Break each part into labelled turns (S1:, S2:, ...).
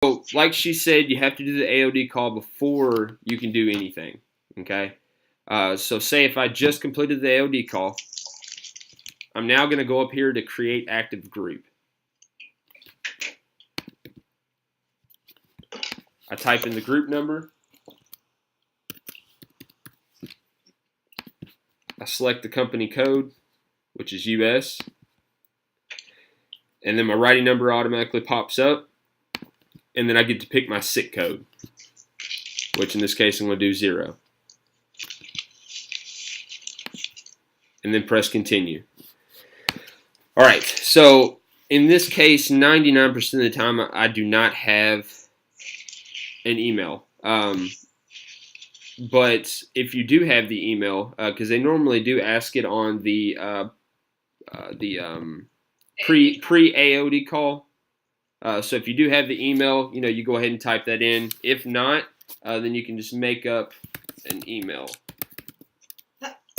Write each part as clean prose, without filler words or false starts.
S1: So, like she said, you have to do the AOD call before you can do anything, okay? So say if I just completed the AOD call, I'm now going to go up here to create active group. I type in the group number. I select the company code, which is US. And then my writing number automatically pops up. And then I get to pick my SIC code, which in this case I'm going to do 0. And then press continue. All right, so in this case, 99% of the time I do not have an email. But if you do have the email, because they normally do ask it on the pre-AOD call. So if you do have the email, you go ahead and type that in. If not, then you can just make up an email.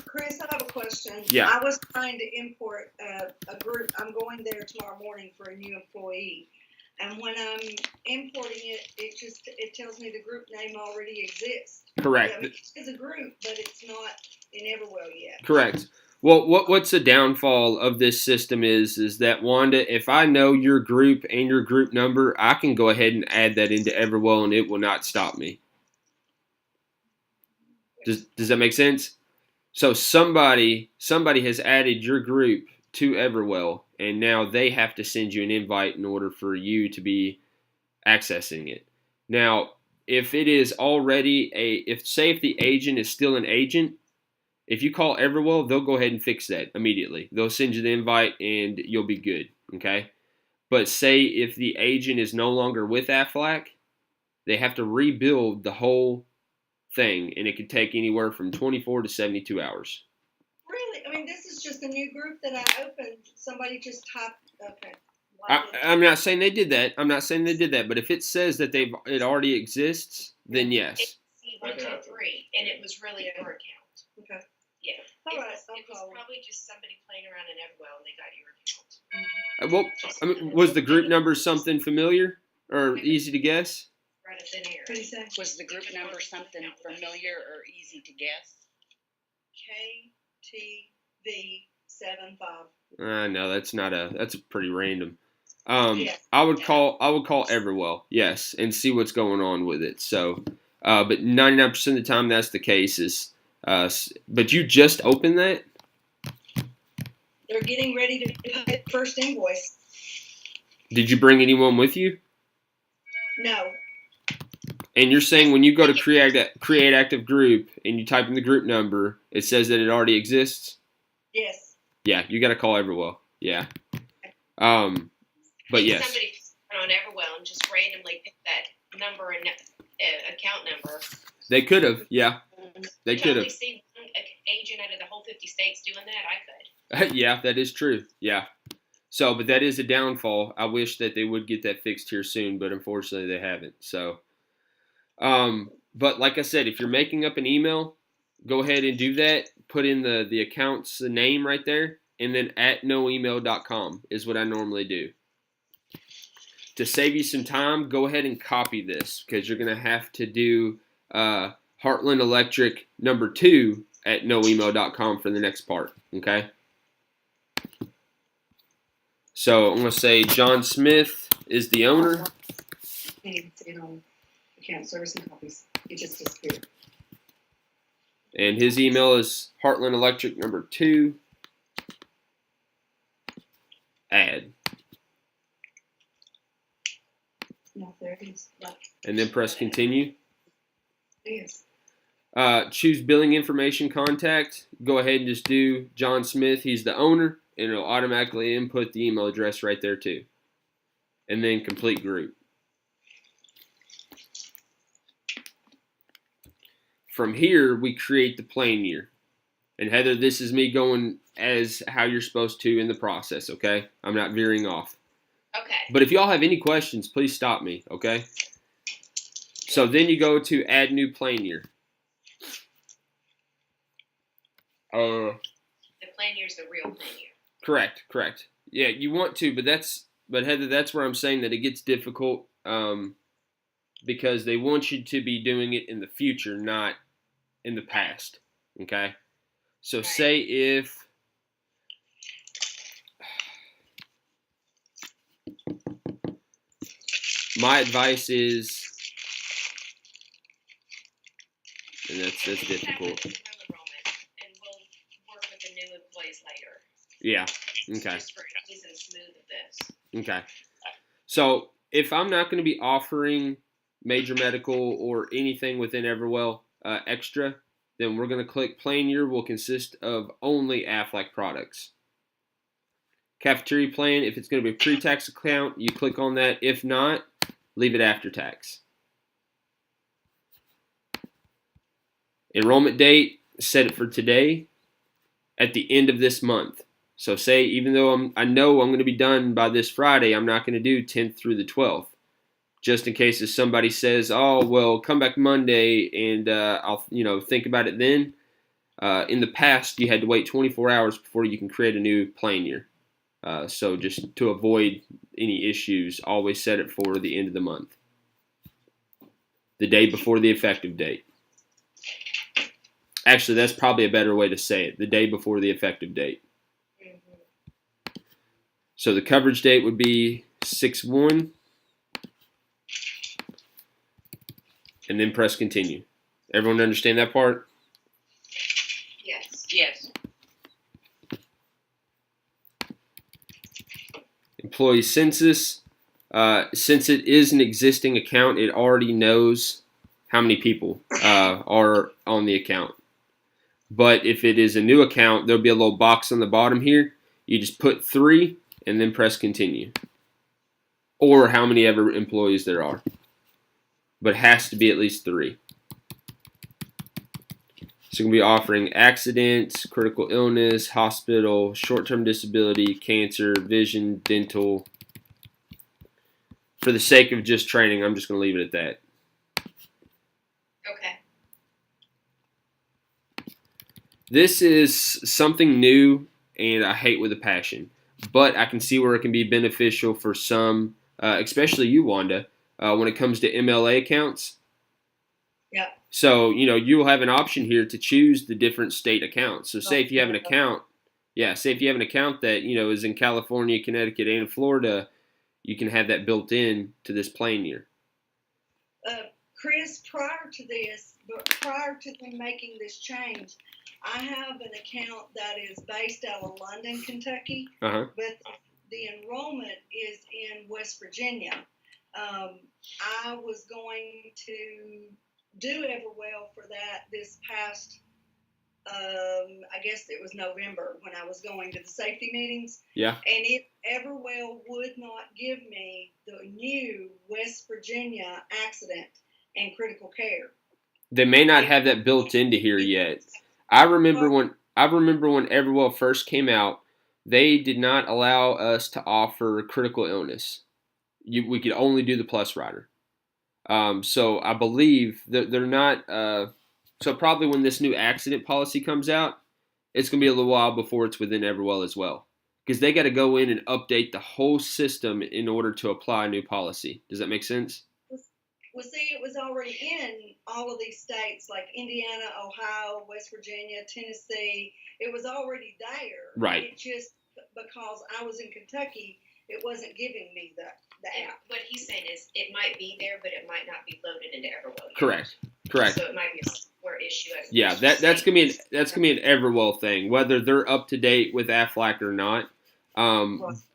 S2: Chris, I have a question.
S1: Yeah.
S2: I was trying to import a group. I'm going there tomorrow morning for a new employee. And when I'm importing it, it tells me the group name already exists.
S1: Correct.
S2: Yeah, it's a group, but it's not in Everwell yet.
S1: Correct. Well, what's the downfall of this system is that, Wanda, if I know your group and your group number, I can go ahead and add that into Everwell and it will not stop me. Does that make sense? So somebody has added your group to Everwell, and now they have to send you an invite in order for you to be accessing it. Now, if it is already if the agent is still an agent, if you call Everwell, they'll go ahead and fix that immediately. They'll send you the invite and you'll be good, okay? But say if the agent is no longer with Aflac, they have to rebuild the whole thing, and it could take anywhere from 24 to 72 hours.
S2: Really? I mean, this is just a new group that I opened. Somebody just typed, okay.
S1: I'm not saying they did that. But if it says that it already exists, then yes.
S3: It's 1, 2, 3, and it was really a your account.
S2: Okay.
S3: Yeah.
S2: All right.
S3: It was probably just somebody playing around in Everwell, and they got your account.
S1: Well, was the group number something familiar or easy to guess?
S3: Right at thin air.
S2: What do you say?
S4: Was the group number something familiar or easy to guess?
S2: KTV75.
S1: No, that's pretty random. I would call Everwell, yes, and see what's going on with it. So, but 99% of the time that's the case. But you just opened that?
S2: They're getting ready to pay the first invoice.
S1: Did you bring anyone with you?
S2: No.
S1: And you're saying when you go to create active group and you type in the group number, it says that it already exists?
S2: Yes.
S1: Yeah, you got to call Everwell. Yeah. But yes.
S3: Somebody on Everwell and just randomly pick that number and account number.
S1: They could have, yeah. They could have.
S3: I've only seen one agent out of the whole 50 states doing that. I could.
S1: Yeah, that is true. Yeah. So, but that is a downfall. I wish that they would get that fixed here soon, but unfortunately they haven't. So, but like I said, if you're making up an email, go ahead and do that. Put in the account's name right there, and then @noemail.com is what I normally do. To save you some time, go ahead and copy this because you're going to have to do Heartland Electric number 2 @noemail.com for the next part. Okay. So I'm going to say John Smith is the owner.
S2: Account service and copies. It just disappeared.
S1: And his email is Heartland Electric number 2 @.
S2: No, there it is. No.
S1: And then press continue.
S2: Yes.
S1: Choose billing information contact. Go ahead and just do John Smith. He's the owner, and it'll automatically input the email address right there too. And then complete group. From here, we create the plan year. And Heather, this is me going as how you're supposed to in the process, okay? I'm not veering off.
S3: Okay.
S1: But if y'all have any questions, please stop me, okay? So then you go to add new plan year.
S3: The plan year is the real plan year.
S1: Correct. Yeah, you want to, but Heather, that's where I'm saying that it gets difficult. because they want you to be doing it in the future, not in the past. Okay? So
S3: Right.
S1: say if my advice is, and that's
S3: We'll have
S1: difficult.
S3: to do enrollment, and we'll work with the new employees later.
S1: Yeah. Okay.
S3: Just for ease and smooth of this.
S1: Okay. So if I'm not going to be offering major medical or anything within Everwell extra, then we're going to click Plan Year will consist of only Aflac products. Cafeteria plan, if it's going to be a pre-tax account, you click on that. If not, leave it after tax. Enrollment date, set it for today at the end of this month. So say even though I know I'm going to be done by this Friday, I'm not going to do 10th through the 12th. Just in case if somebody says, oh, well, come back Monday and I'll think about it then. In the past, you had to wait 24 hours before you can create a new plan year. So just to avoid any issues, always set it for the end of the month. The day before the effective date. Actually, that's probably a better way to say it. The day before the effective date.
S3: Mm-hmm.
S1: So the coverage date would be 6/1. And then press continue. Everyone understand that part?
S3: Yes.
S4: Yes.
S1: Employee census. Since it is an existing account, it already knows how many people are on the account. But if it is a new account, there'll be a little box on the bottom here. You just put 3 and then press continue. Or how many ever employees there are. But it has to be at least 3. So we're going to be offering accidents, critical illness, hospital, short-term disability, cancer, vision, dental. For the sake of just training, I'm just going to leave it at that.
S3: Okay.
S1: This is something new, and I hate with a passion. But I can see where it can be beneficial for some, especially you, Wanda, when it comes to MLA accounts.
S2: Yeah.
S1: So, you'll have an option here to choose the different state accounts. So say if you have an account, that, is in California, Connecticut, and Florida, you can have that built in to this plan year.
S2: Chris, prior to them making this change, I have an account that is based out of London, Kentucky,
S1: Uh-huh.
S2: but the enrollment is in West Virginia. I was going to do Everwell for that this past, I guess it was November when I was going to the safety meetings.
S1: Yeah.
S2: And Everwell would not give me the new West Virginia accident and critical care.
S1: They may not have that built into here yet. I remember when Everwell first came out, they did not allow us to offer critical illness. We could only do the plus rider. So I believe that they're not. So probably when this new accident policy comes out, it's going to be a little while before it's within Everwell as well, because they got to go in and update the whole system in order to apply a new policy. Does that make sense?
S2: Well, see, it was already in all of these states like Indiana, Ohio, West Virginia, Tennessee. It was already there.
S1: Right.
S2: It just, because I was in Kentucky, it wasn't giving me the
S3: And
S2: app.
S3: what he's saying is it might be there, but it might not be loaded into Everwell yet.
S1: Correct.
S3: So it might be a software issue.
S1: Yeah, that's gonna be an Everwell thing, whether they're up to date with Aflac or not.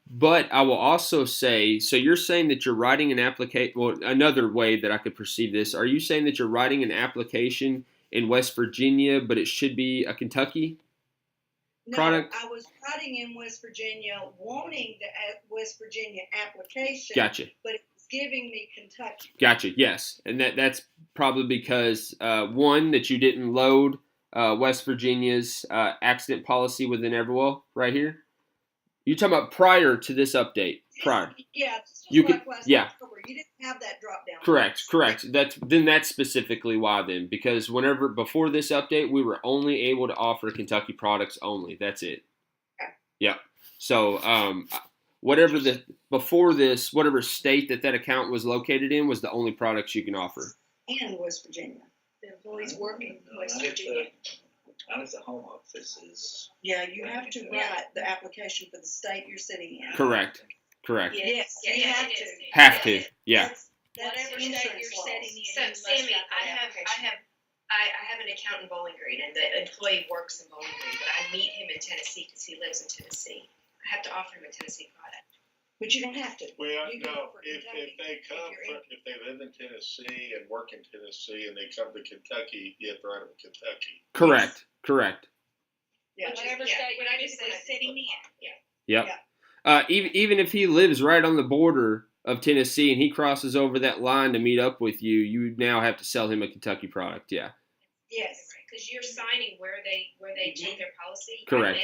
S1: But I will also say, so you're saying that you're writing an application. Well, another way that I could perceive this, are you saying that you're writing an application in West Virginia, but it should be a Kentucky product?
S2: No, I was writing in West Virginia, wanting the West Virginia application.
S1: Gotcha.
S2: But it was giving me Kentucky.
S1: Gotcha. Yes, and that's probably because one, that you didn't load West Virginia's accident policy within Everwell right here. You're talking about prior to this update. Prior.
S2: Yeah,
S1: You
S2: like
S1: could,
S2: last
S1: yeah.
S2: October. You didn't have that drop down.
S1: Correct. That's specifically why then, because whenever before this update, we were only able to offer Kentucky products only. That's it.
S2: Okay.
S1: Yep. So whatever state that account was located in was the only products you can offer.
S2: And West Virginia.
S3: The employees working in West Virginia.
S5: Not if the home office is.
S2: Yeah, you have to write the application for the state you're sitting in.
S1: Correct.
S2: Yes, you have to.
S1: Have to. Yeah.
S2: Whatever
S4: State
S2: state
S4: you're
S2: you're
S4: setting
S2: setting
S4: in.
S3: So
S4: you must
S3: Sammy,
S4: write that application.
S3: I have an account in Bowling Green, and the employee works in Bowling Green, but I meet him in Tennessee because he lives in Tennessee. I have to offer him a Tennessee product.
S2: But you don't have to.
S6: Well,
S2: You can
S6: no,
S2: go for
S6: if
S2: Kentucky
S6: they come
S2: if you're
S6: from, if they live in Tennessee and work in Tennessee and they come to Kentucky, you have to write them in Kentucky.
S1: Correct.
S2: Yeah.
S4: Whatever
S3: Yeah,
S4: state
S3: what
S4: you're
S3: I just said, I just
S4: sitting
S3: looked
S4: in.
S3: up.
S1: Yep.
S2: Yeah.
S1: Even if he lives right on the border of Tennessee and he crosses over that line to meet up with you, you now have to sell him a Kentucky product. Yeah.
S2: Yes.
S3: Because you're signing where they take their policy.
S1: Correct.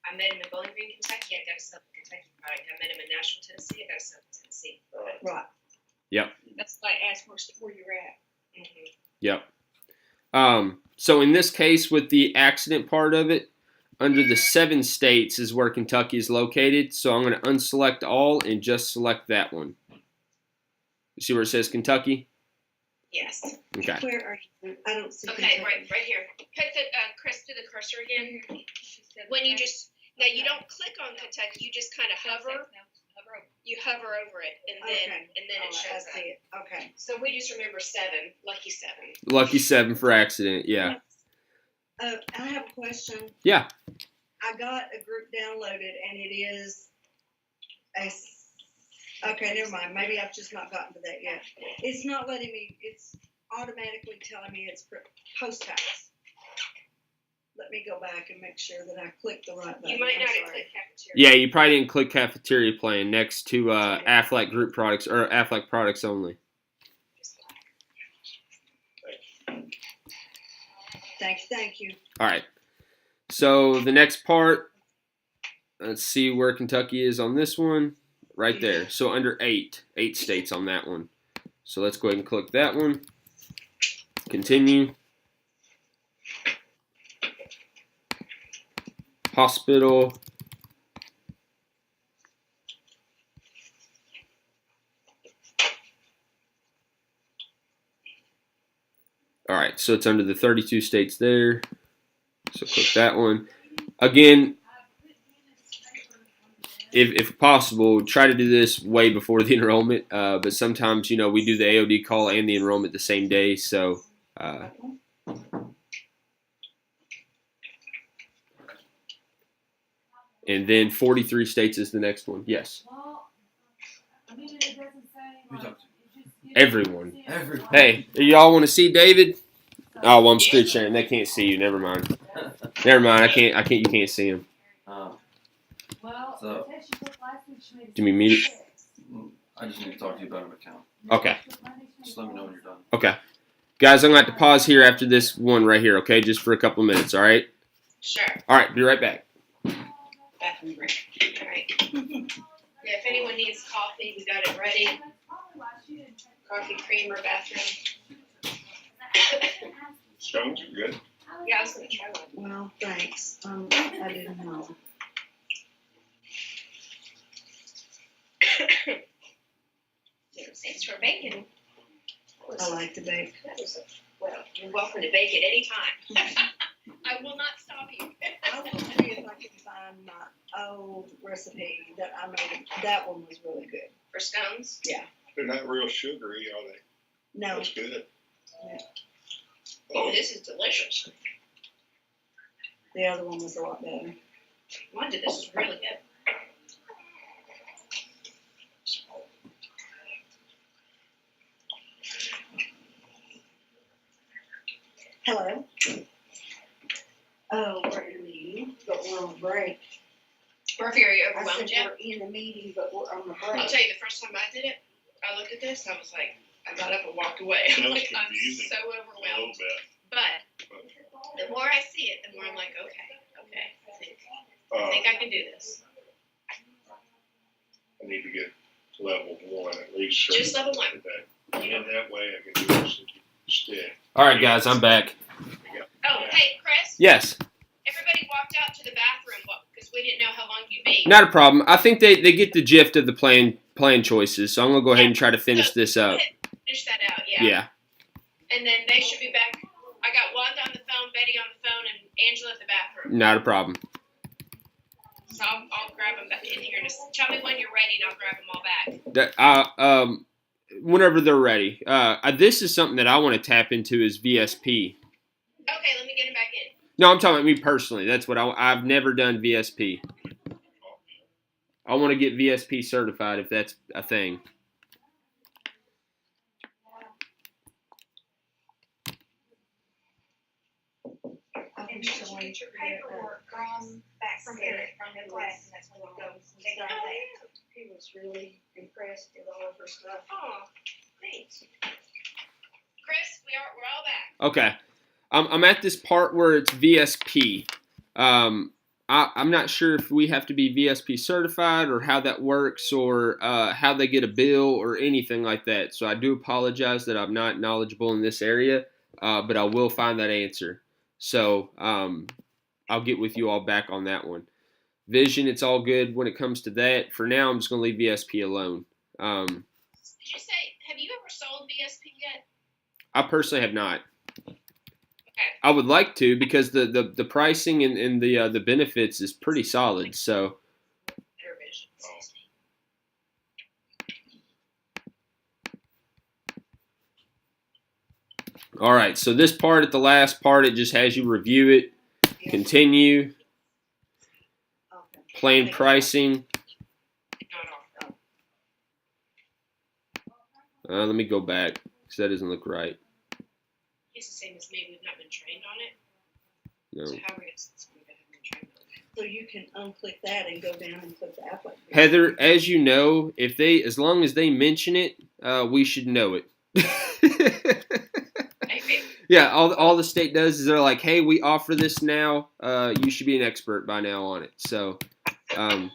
S3: I met him in Bowling Green, Kentucky. I got to sell the Kentucky product. I met him in Nashville, Tennessee. I got to sell the Tennessee product.
S2: Right.
S4: That's why I asked where you're at.
S3: Mm-hmm.
S1: Yep. So in this case, with the accident part of it, under the 7 states is where Kentucky is located. So I'm going to unselect all and just select that one. You see where it says Kentucky?
S3: Yes.
S1: Okay.
S2: Where are you? I don't see.
S3: Okay,
S2: Kentucky.
S3: right here. Put the Chris to the cursor again.
S4: She said
S3: When you
S4: okay.
S3: just now you don't click on Kentucky, you just kind of hover.
S4: Hover over.
S3: You hover over it, and then
S2: Okay.
S3: and then
S2: All
S3: it
S2: right,
S3: shows
S2: I
S3: up.
S2: see it. Okay.
S3: So we just remember 7, lucky 7.
S1: Lucky 7 for accident. Yeah.
S2: I have a question.
S1: Yeah.
S2: I got a group downloaded, and it is okay, never mind. Maybe I've just not gotten to that yet. It's not letting me. It's automatically telling me it's post-tax. Let me go back and make sure that I clicked the right button.
S3: You might
S2: I'm
S3: not have
S2: sorry.
S3: clicked cafeteria.
S1: Yeah, you probably didn't click cafeteria plan next to Aflac group products or Aflac products only.
S2: Thank you.
S1: All right. So the next part, let's see where Kentucky is on this one. Right there. So under 8 states on that one. So let's go ahead and click that one. Continue. Hospital. All right, so it's under the 32 states there. So click that one. Again, if possible, try to do this way before the enrollment. But sometimes, we do the AOD call and the enrollment the same day. So, and then 43 states is the next one. Yes.
S7: Well, I mean, it doesn't say like, it just
S1: Everyone.
S7: Everyone.
S1: Hey, y'all want to see David? Oh, well, I'm screen sharing. They can't see you. Never mind. Never mind. I can't. You can't see him.
S7: Well,
S6: So-
S7: it says she put last week, she made
S1: Do you mean it?
S6: I just need to talk to you about an account.
S1: Okay.
S6: Just let me know when you're done.
S1: Okay. Guys, I'm going to have to pause here after this one right here, okay? Just for a couple of minutes, all right?
S3: Sure.
S1: All right, be right back.
S3: Bathroom break. All right. Yeah, if anyone needs coffee, we got it ready. Coffee, creamer, bathroom.
S6: Scones are good.
S3: Yeah, I was gonna try one.
S2: Well, thanks. I didn't know.
S3: Thanks for baking.
S2: I like to bake.
S3: Well, you're welcome to bake it anytime. I will not stop you.
S2: I will see if I can find my old recipe that I made. That one was really good.
S3: For scones?
S6: They're not real sugary, are they?
S2: No,
S6: That's good.
S3: Oh, this is delicious.
S2: the other one was a lot better.
S3: Wanda, this is really good.
S2: Hello. Oh, we're in a meeting, but we're on break.
S3: Murphy, are you
S2: I
S3: overwhelmed
S2: said
S3: yet?
S2: we're in a meeting, but we're on the
S3: I'll
S2: break.
S3: tell you, the first time I did it, I looked at this and I was like, I got up and walked away. I'm
S6: Sounds
S3: like, I'm
S6: confusing.
S3: so
S6: A little
S3: overwhelmed.
S6: bit.
S3: But the more I see it, the more I'm like, okay, I think I can do this.
S6: I need to get level 1 at least.
S3: Just level 1.
S6: Today. And that way I can do this instead.
S1: All right, guys, I'm back.
S3: Oh, hey, Chris.
S1: Yes.
S3: Everybody walked out to the bathroom because we didn't know how long you'd could be.
S1: Not a problem. I think they get the gist of the plan choices, so I'm gonna go ahead and try to finish
S3: So,
S1: this
S3: go
S1: up.
S3: ahead, finish that out, yeah.
S1: Yeah.
S3: And then they should be back. I got Wanda on the phone, Betty on the phone, and Angela at the bathroom.
S1: Not a problem.
S3: So I'll grab them back in here. Tell me when you're ready, and I'll grab them all back.
S1: Whenever they're ready. This is something that I want to tap into is VSP.
S3: Okay, let me get them back in.
S1: No, I'm talking about me personally. That's what I've never done VSP. I want to get VSP certified if that's a thing.
S3: And did you get your paperwork back from Eric from the class? And that's when you go take it out of that.
S2: He was really impressed with all of her stuff.
S3: Oh, thanks. Chris, we're all back.
S1: Okay. I'm at this part where it's VSP. I'm not sure if we have to be VSP certified or how that works or how they get a bill or anything like that. So I do apologize that I'm not knowledgeable in this area, but I will find that answer. So I'll get with you all back on that one. Vision, it's all good when it comes to that. For now, I'm just going to leave VSP alone.
S3: Did you say, have you ever sold VSP yet?
S1: I personally have not.
S3: Okay.
S1: I would like to because the pricing and the benefits is pretty solid. So
S3: Better Vision.
S1: all right, so this part at the last part, it just has you review it, continue,
S2: Okay.
S1: plan pricing.
S3: Not all.
S1: Let me go back because that doesn't look right.
S3: He's the same as me. We've not been trained on it.
S1: No.
S3: So how are we going to since we haven't been trained on it?
S2: So you can unclick that and go down and click the application.
S1: Heather, as you know, as long as they mention it, we should know it.
S3: Maybe.
S1: Yeah, all the state does is they're like, hey, we offer this now. You should be an expert by now on it. So,
S3: Yeah.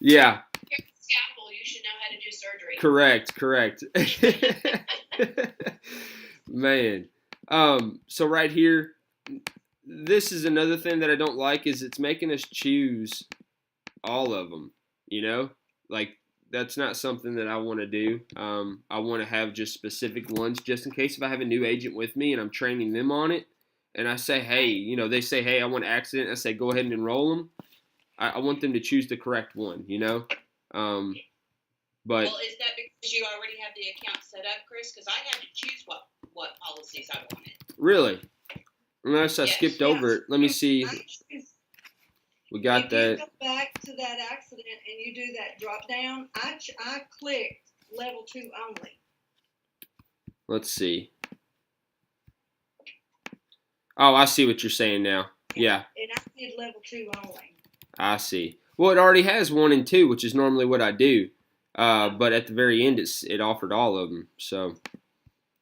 S1: yeah,
S3: Here's the scalpel. You should know how to do surgery.
S1: correct. Man. So right here, this is another thing that I don't like is it's making us choose all of them, you know? Like, that's not something that I want to do. I want to have just specific ones just in case if I have a new agent with me and I'm training them on it and I say, hey, they say, hey, I want accident. I say, go ahead and enroll them. I want them to choose the correct one, But
S4: Well, is that because you already have the account set up, Chris? Because I had to choose what policies I wanted.
S1: really, unless I
S4: Yes.
S1: skipped over it. Let me see. We got
S2: If
S1: that.
S2: you go back to that accident and you do that drop down, I clicked level 2 only.
S1: Let's see. Oh, I see what you're saying now. Yeah,
S2: And I did level 2 only.
S1: I see. Well, it already has 1 and 2, which is normally what I do. But at the very end, it offered all of them. So,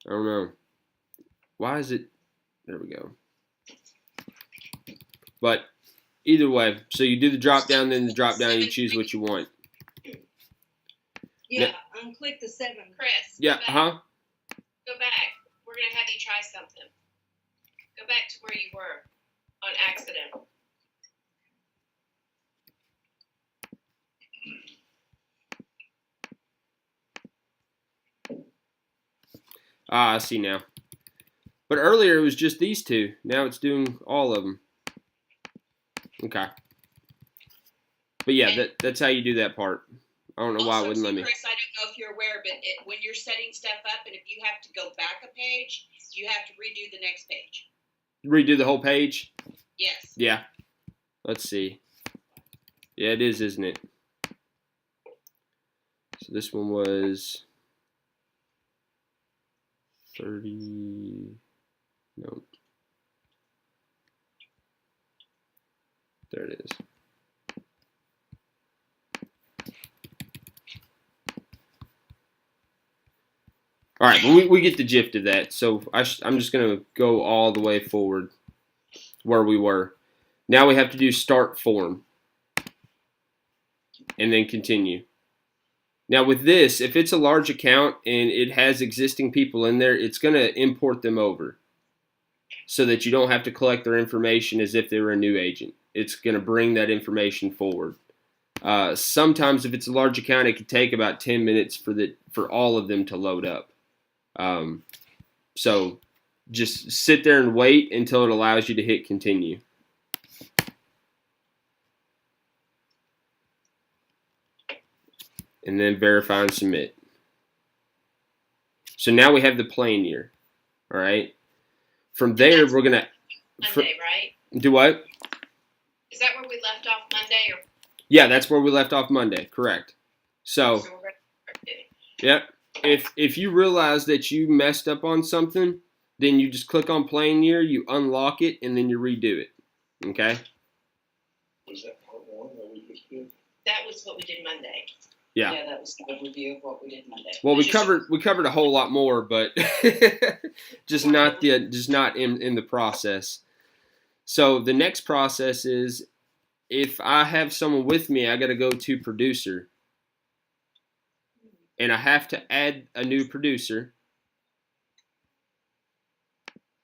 S1: I don't know. Why is it? There we go. But either way, so you do the drop down, then the drop down, you choose what you want.
S2: Yeah, unclick the 7.
S3: Chris.
S1: Yeah,
S3: Go back.
S1: huh?
S3: Go back. We're going to have you try something. Go back to where you were on accident.
S1: Ah, I see now. But earlier it was just these two. Now it's doing all of them. Okay. But yeah, that's how you do that part. I don't know why it wouldn't let me.
S4: Chris, I don't know if you're aware, but when you're setting stuff up, and if you have to go back a page, you have to redo the next page.
S1: Redo the whole page?
S4: Yes.
S1: Yeah. Let's see. Yeah, it is, isn't it? So this one was 30. No. There it is. All right, well, we get the gist of that. So I'm just going to go all the way forward where we were. Now we have to do start form and then continue. Now with this, if it's a large account and it has existing people in there, it's going to import them over so that you don't have to collect their information as if they were a new agent. it's going to bring that information forward. Sometimes if it's a large account, it could take about 10 minutes for all of them to load up. So just sit there and wait until it allows you to hit continue. And then verify and submit. So now we have the plan year. All right. From there, we're going to
S3: Monday, right?
S1: do what?
S3: Is that where we left off Monday? Or
S1: Yeah, that's where we left off Monday. Correct. So
S3: we're going to do?
S1: yep. If you realize that you messed up on something, then you just click on plan year, you unlock it, and then you redo it. Okay?
S6: Was that part one that we just did?
S3: That was what we did Monday.
S1: Yeah.
S8: Yeah, that was the overview of what we did Monday.
S1: Well, we covered a whole lot more, but just not in the process. So the next process is if I have someone with me, I got to go to producer. And I have to add a new producer.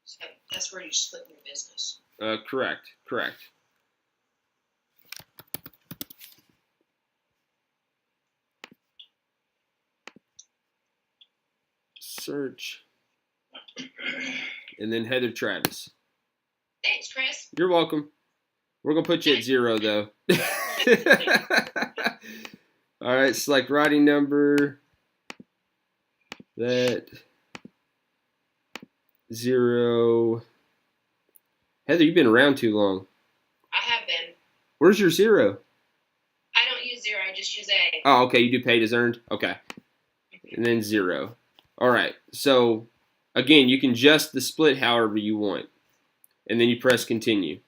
S3: So that's where you split your business.
S1: Correct. Search. And then Heather Travis.
S3: Thanks, Chris.
S1: You're welcome. We're going to put you at 0, though. All right, select writing number. That 0. Heather, you've been around too long.
S3: I have been.
S1: Where's your 0?
S3: I don't use 0. I just use A.
S1: Oh, okay. You do paid as earned? Okay. And then 0. All right. So, again, you can adjust the split however you want. And then you press continue.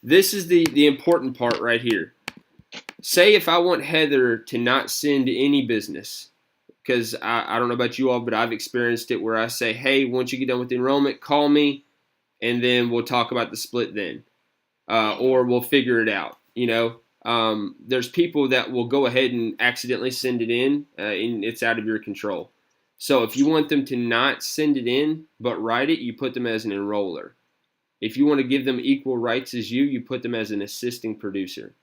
S1: This is the important part right here. Say if I want Heather to not send any business, because I don't know about you all, but I've experienced it where I say, hey, once you get done with the enrollment, call me, and then we'll talk about the split then. Or we'll figure it out, you know. There's people that will go ahead and accidentally send it in, and it's out of your control. So if you want them to not send it in, but write it, you put them as an enroller. If you want to give them equal rights as you put them as an assisting producer.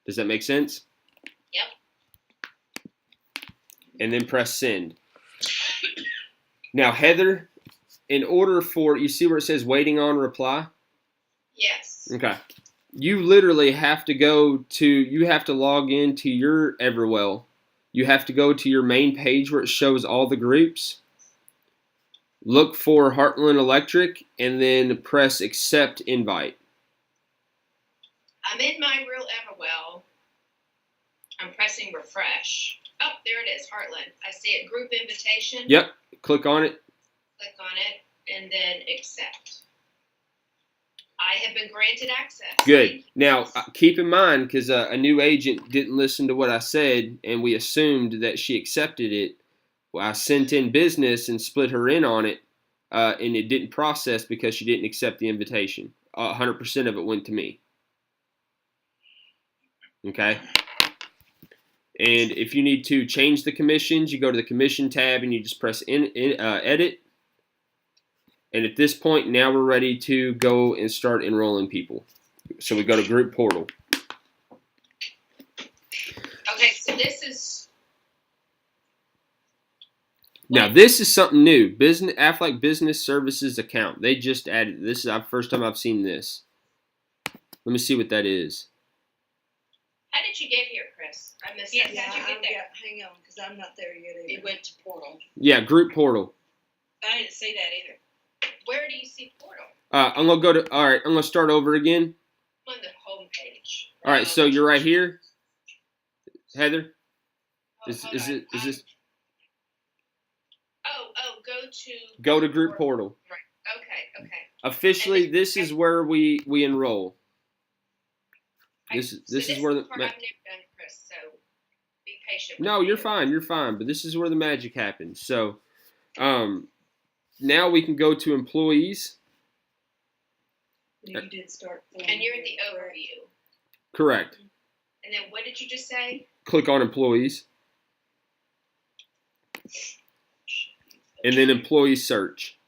S1: Does that make sense?
S3: Yep.
S1: And then press send. Now, Heather, in order for, you see where it says waiting on reply?
S3: Yes.
S1: Okay. You literally have to you have to log into your Everwell. You have to go to your main page where it shows all the groups. Look for Heartland Electric and then press accept invite.
S3: I'm in my real Everwell. I'm pressing refresh. Oh, there it is, Heartland. I see it, group invitation.
S1: Yep. Click on it.
S3: Click on it and then accept. I have been granted access.
S1: Good. Now, keep in mind, because a new agent didn't listen to what I said, and we assumed that she accepted it. Well, I sent in business and split her in on it, and it didn't process because she didn't accept the invitation. 100% of it went to me. Okay? And if you need to change the commissions, you go to the commission tab and you just press edit. And at this point, now we're ready to go and start enrolling people. So we go to group portal.
S3: Okay, so this is...
S1: Now, this is something new. Aflac Business Services account. They just added, this is the first time I've seen this. Let me see what that is.
S3: How did you get here, Chris? I missed that.
S2: Yeah,
S3: How'd you get there?
S2: hang on, because I'm not there yet either.
S8: It went to portal.
S1: Yeah, group portal.
S4: I didn't see that either.
S3: Where do you see portal?
S1: I'm going to I'm going to start over again.
S3: On the home page.
S1: All right, so you're right here. Heather?
S3: Oh,
S1: Is
S3: hold
S1: this?
S3: Go to
S1: Go to group portal.
S3: Right. Okay.
S1: Officially, this is where we enroll. This
S3: So
S1: is where the
S3: part I've never done, Chris. So be patient.
S1: no,
S3: with
S1: you're
S3: me.
S1: fine, you're fine. But this is where the magic happens. So, now we can go to employees.
S2: You did start.
S3: And you're in the overview.
S1: Correct.
S3: And then what did you just say?
S1: Click on employees, and then employee search.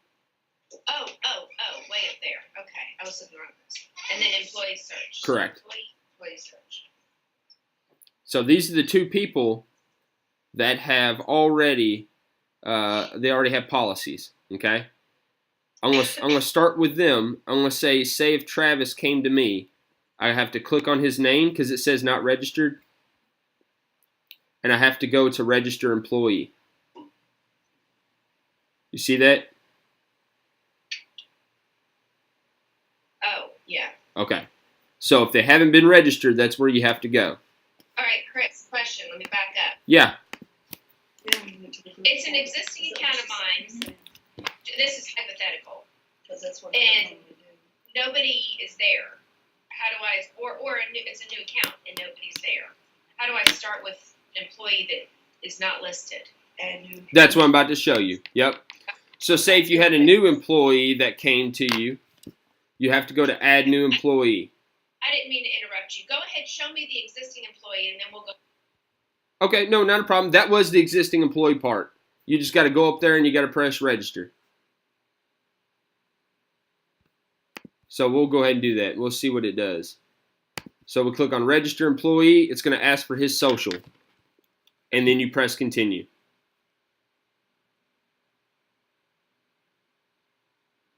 S3: Oh, way up there. Okay, I was looking wrong. And then employee search.
S1: Correct.
S3: Employee search.
S1: So these are the two people that have already, they already have policies, okay? I'm gonna start with them. I'm gonna say if Travis came to me, I have to click on his name because it says not registered, and I have to go to register employee. You see that?
S3: Oh, yeah.
S1: Okay. So if they haven't been registered, that's where you have to go.
S3: All right, Chris, question. Let me back up.
S1: Yeah.
S3: It's an existing account of mine. This is hypothetical.
S2: Because that's what
S3: And-
S2: I normally do.
S3: Nobody is there. How do I, it's a new account and nobody's there. How do I start with an employee that is not listed?
S2: Add new
S1: That's what I'm about to show you. Yep. So say if you had a new employee that came to you, you have to go to add new employee.
S3: I didn't mean to interrupt you. Go ahead, show me the existing employee, and then we'll go.
S1: Okay, no, not a problem. That was the existing employee part. You just got to go up there and you got to press register. So we'll go ahead and do that. We'll see what it does. So we'll click on register employee. It's going to ask for his social. And then you press continue.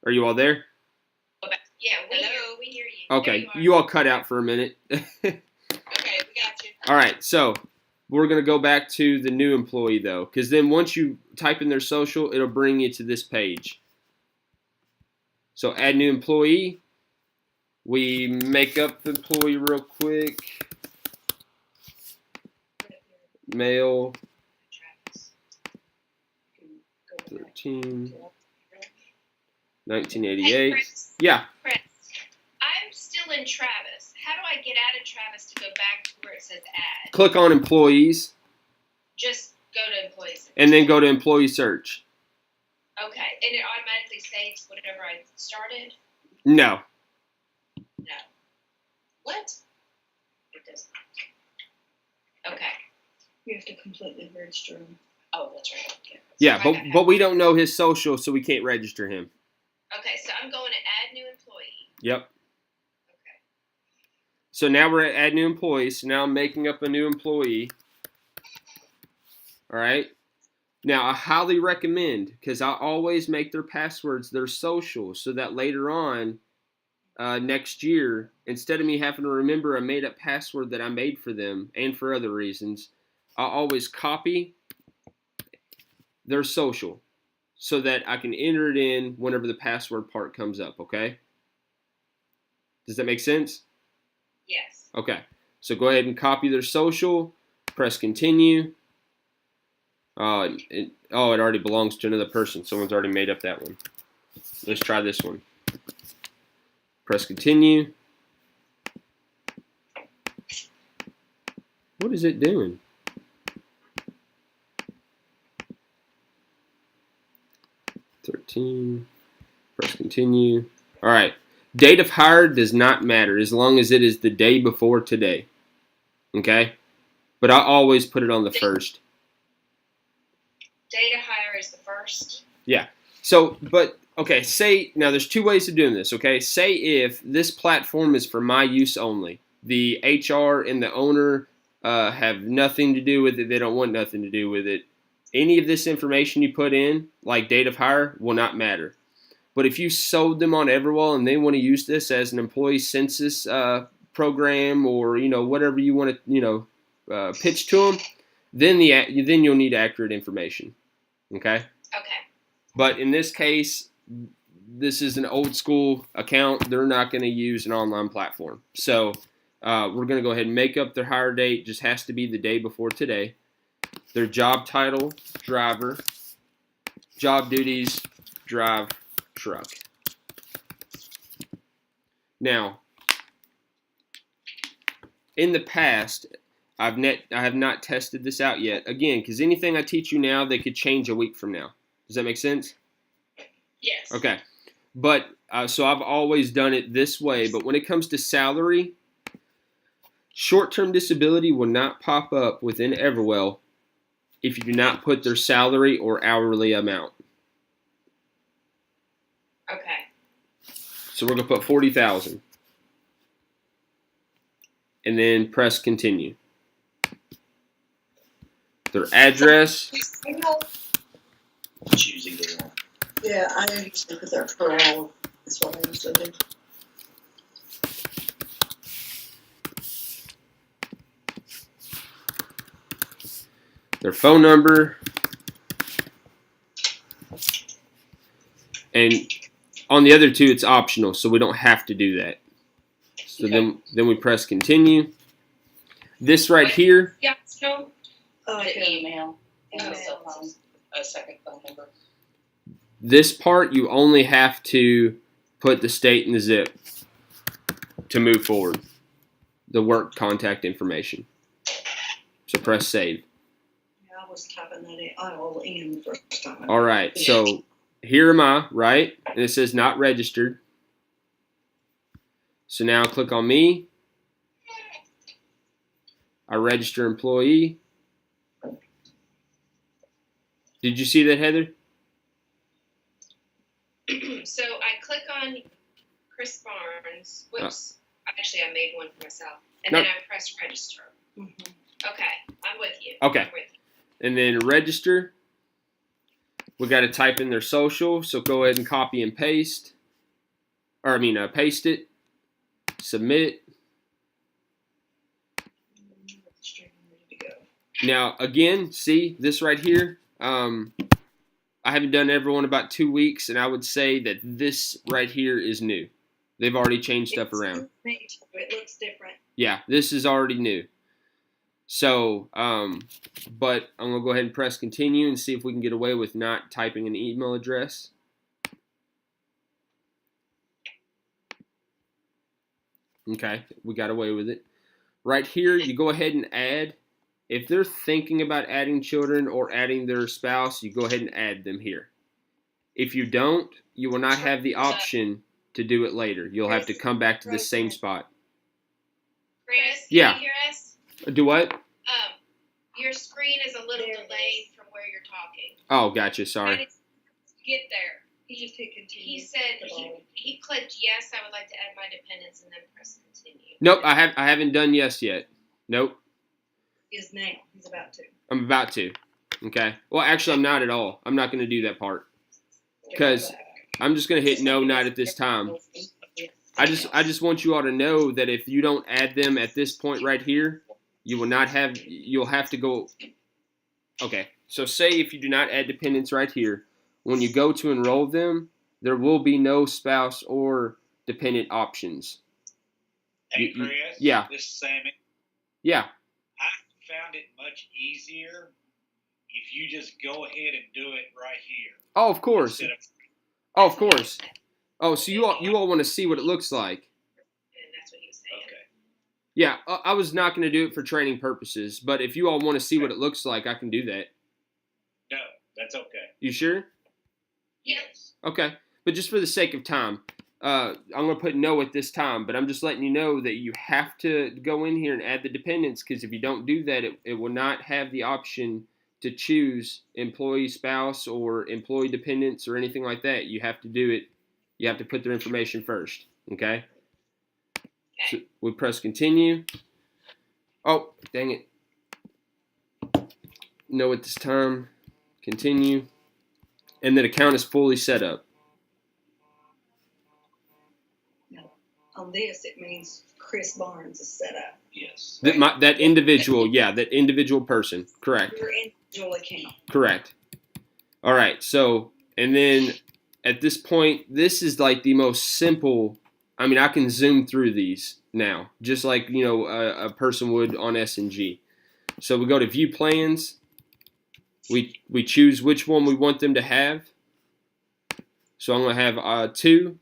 S1: Are you all there?
S3: Yeah,
S4: Hello?
S3: we hear you.
S1: Okay,
S3: There
S1: you
S3: are.
S1: all cut out for a minute.
S4: Okay, we got you.
S1: All right, so we're going to go back to the new employee, though, because then once you type in their social, it'll bring you to this page. So add new employee. We make up the employee real quick. Male,
S3: Travis.
S1: 13,
S3: Hey,
S1: 1988.
S3: Chris.
S1: Yeah,
S3: Chris, I'm still in Travis. How do I get out of Travis to go back to where it says add?
S1: click on employees
S3: Just go to employees.
S1: and then go to employee search.
S3: Okay, and it automatically saves whatever I started?
S1: No.
S3: No. What? It does not. Okay.
S2: You have to completely register them.
S3: Oh, that's right. Okay.
S1: Yeah,
S3: So I got-
S1: but we don't know his social, so we can't register him.
S3: Okay, so I'm going to add new employee.
S1: Yep.
S3: Okay.
S1: So now we're at add new employee. So now I'm making up a new employee. All right. Now I highly recommend, because I always make their passwords their social, so that later on, next year, instead of me having to remember a made up password that I made for them and for other reasons, I always copy their social so that I can enter it in whenever the password part comes up. Okay. Does that make sense?
S3: Yes.
S1: Okay, so go ahead and copy their social, press continue. It already belongs to another person. Someone's already made up that one. Let's try this one. Press continue. What is it doing? Press continue. All right. Date of hire does not matter as long as it is the day before today. Okay? But I always put it on the first.
S3: Data hire is the first.
S1: Yeah. So, but, okay, say, now there's two ways of doing this, okay? Say if this platform is for my use only. The HR and the owner have nothing to do with it. They don't want nothing to do with it. Any of this information you put in, like date of hire, will not matter. But if you sold them on Everwell and they want to use this as an employee census program or, whatever you want to, pitch to them, then you'll need accurate information. Okay?
S3: Okay.
S1: But in this case, this is an old school account. They're not going to use an online platform. So we're going to go ahead and make up their hire date. Just has to be the day before today. Their job title, driver. Job duties, drive truck. Now, in the past, I have not tested this out yet. Again, because anything I teach you now, they could change a week from now. Does that make sense?
S3: Yes.
S1: Okay. But, so I've always done it this way. But when it comes to salary, short-term disability will not pop up within Everwell if you do not put their salary or hourly amount.
S3: Okay.
S1: So we're going to put $40,000. and then press continue. Their address.
S5: Choose either one.
S2: Yeah, I usually put their parole. That's what I usually do.
S1: Their phone number, and on the other two it's optional, so we don't have to do that. So then we press continue. This right here,
S3: Yeah, so
S8: The email and the
S3: Email.
S8: cell phone, a second phone number.
S1: this part you only have to put the state and the zip to move forward. The work contact information. So press save.
S2: Yeah, I was typing that in, all in the first time.
S1: All right, so here am I, right? And it says not registered. So now click on me. I register employee. Did you see that, Heather?
S3: so I click on Chris Barnes. Whoops. Actually, I made one for myself. And
S1: No.
S3: then I press register.
S2: Mhm.
S3: Okay, I'm with you.
S1: Okay.
S3: I'm with you.
S1: And then register. We got to type in their social, so go ahead and copy and paste. Paste it. Submit.
S2: Ready to go.
S1: Now, again, see this right here? I haven't done everyone about 2 weeks, and I would say that this right here is new. They've already changed stuff around.
S2: It looks different.
S1: Yeah, this is already new. So, but I'm going to go ahead and press continue and see if we can get away with not typing an email address. Okay, we got away with it. Right here, you go ahead and add. If they're thinking about adding children or adding their spouse, you go ahead and add them here. If you don't, you will not have the option to do it later. You'll have to come back to the same spot.
S3: Chris,
S1: Yeah.
S3: can you hear us?
S1: Do what?
S3: Your screen is a little
S2: There it
S3: delayed
S2: is.
S3: from where you're talking.
S1: Oh, gotcha.
S3: How
S1: Sorry.
S3: did you get there?
S2: He just hit continue.
S3: He said he clicked yes, I would like to add my dependents, and then press continue.
S1: Nope, I haven't done yes yet. Nope,
S2: Is now. He's about to.
S1: I'm about to. Okay. Well, actually, I'm not at all. I'm not going to do that part because I'm just going to hit no, not at this time. I just want you all to know that if you don't add them at this point right here, you'll have to go. Okay. So say if you do not add dependents right here, when you go to enroll them, there will be no spouse or dependent options.
S5: Hey, Chris.
S1: Yeah.
S5: This is Sammy.
S1: Yeah.
S5: I found it much easier if you just go ahead and do it right here.
S1: Oh, of course.
S5: Instead of,
S1: Oh, of course. Oh, so you all want to see what it looks like.
S3: And that's what he was saying.
S5: okay.
S1: Yeah, I was not going to do it for training purposes, but if you all want to see what it looks like, I can do that.
S5: No, that's okay.
S1: You sure?
S3: Yes.
S1: Okay. But just for the sake of time, I'm going to put no at this time, but I'm just letting you know that you have to go in here and add the dependents, because if you don't do that, it will not have the option to choose employee spouse or employee dependents or anything like that. You have to do it. You have to put their information first. Okay? So we press continue. Oh, dang it. No at this time. Continue. And that account is fully set up.
S2: On this, it means Chris Barnes is set up.
S5: Yes.
S1: That individual person. Correct.
S2: Your individual account.
S1: Correct. All right. So, and then at this point, this is like the most simple. I mean, I can zoom through these now, just like, a person would on S&G. So we go to view plans. We choose which one we want them to have. So I'm going to have 2.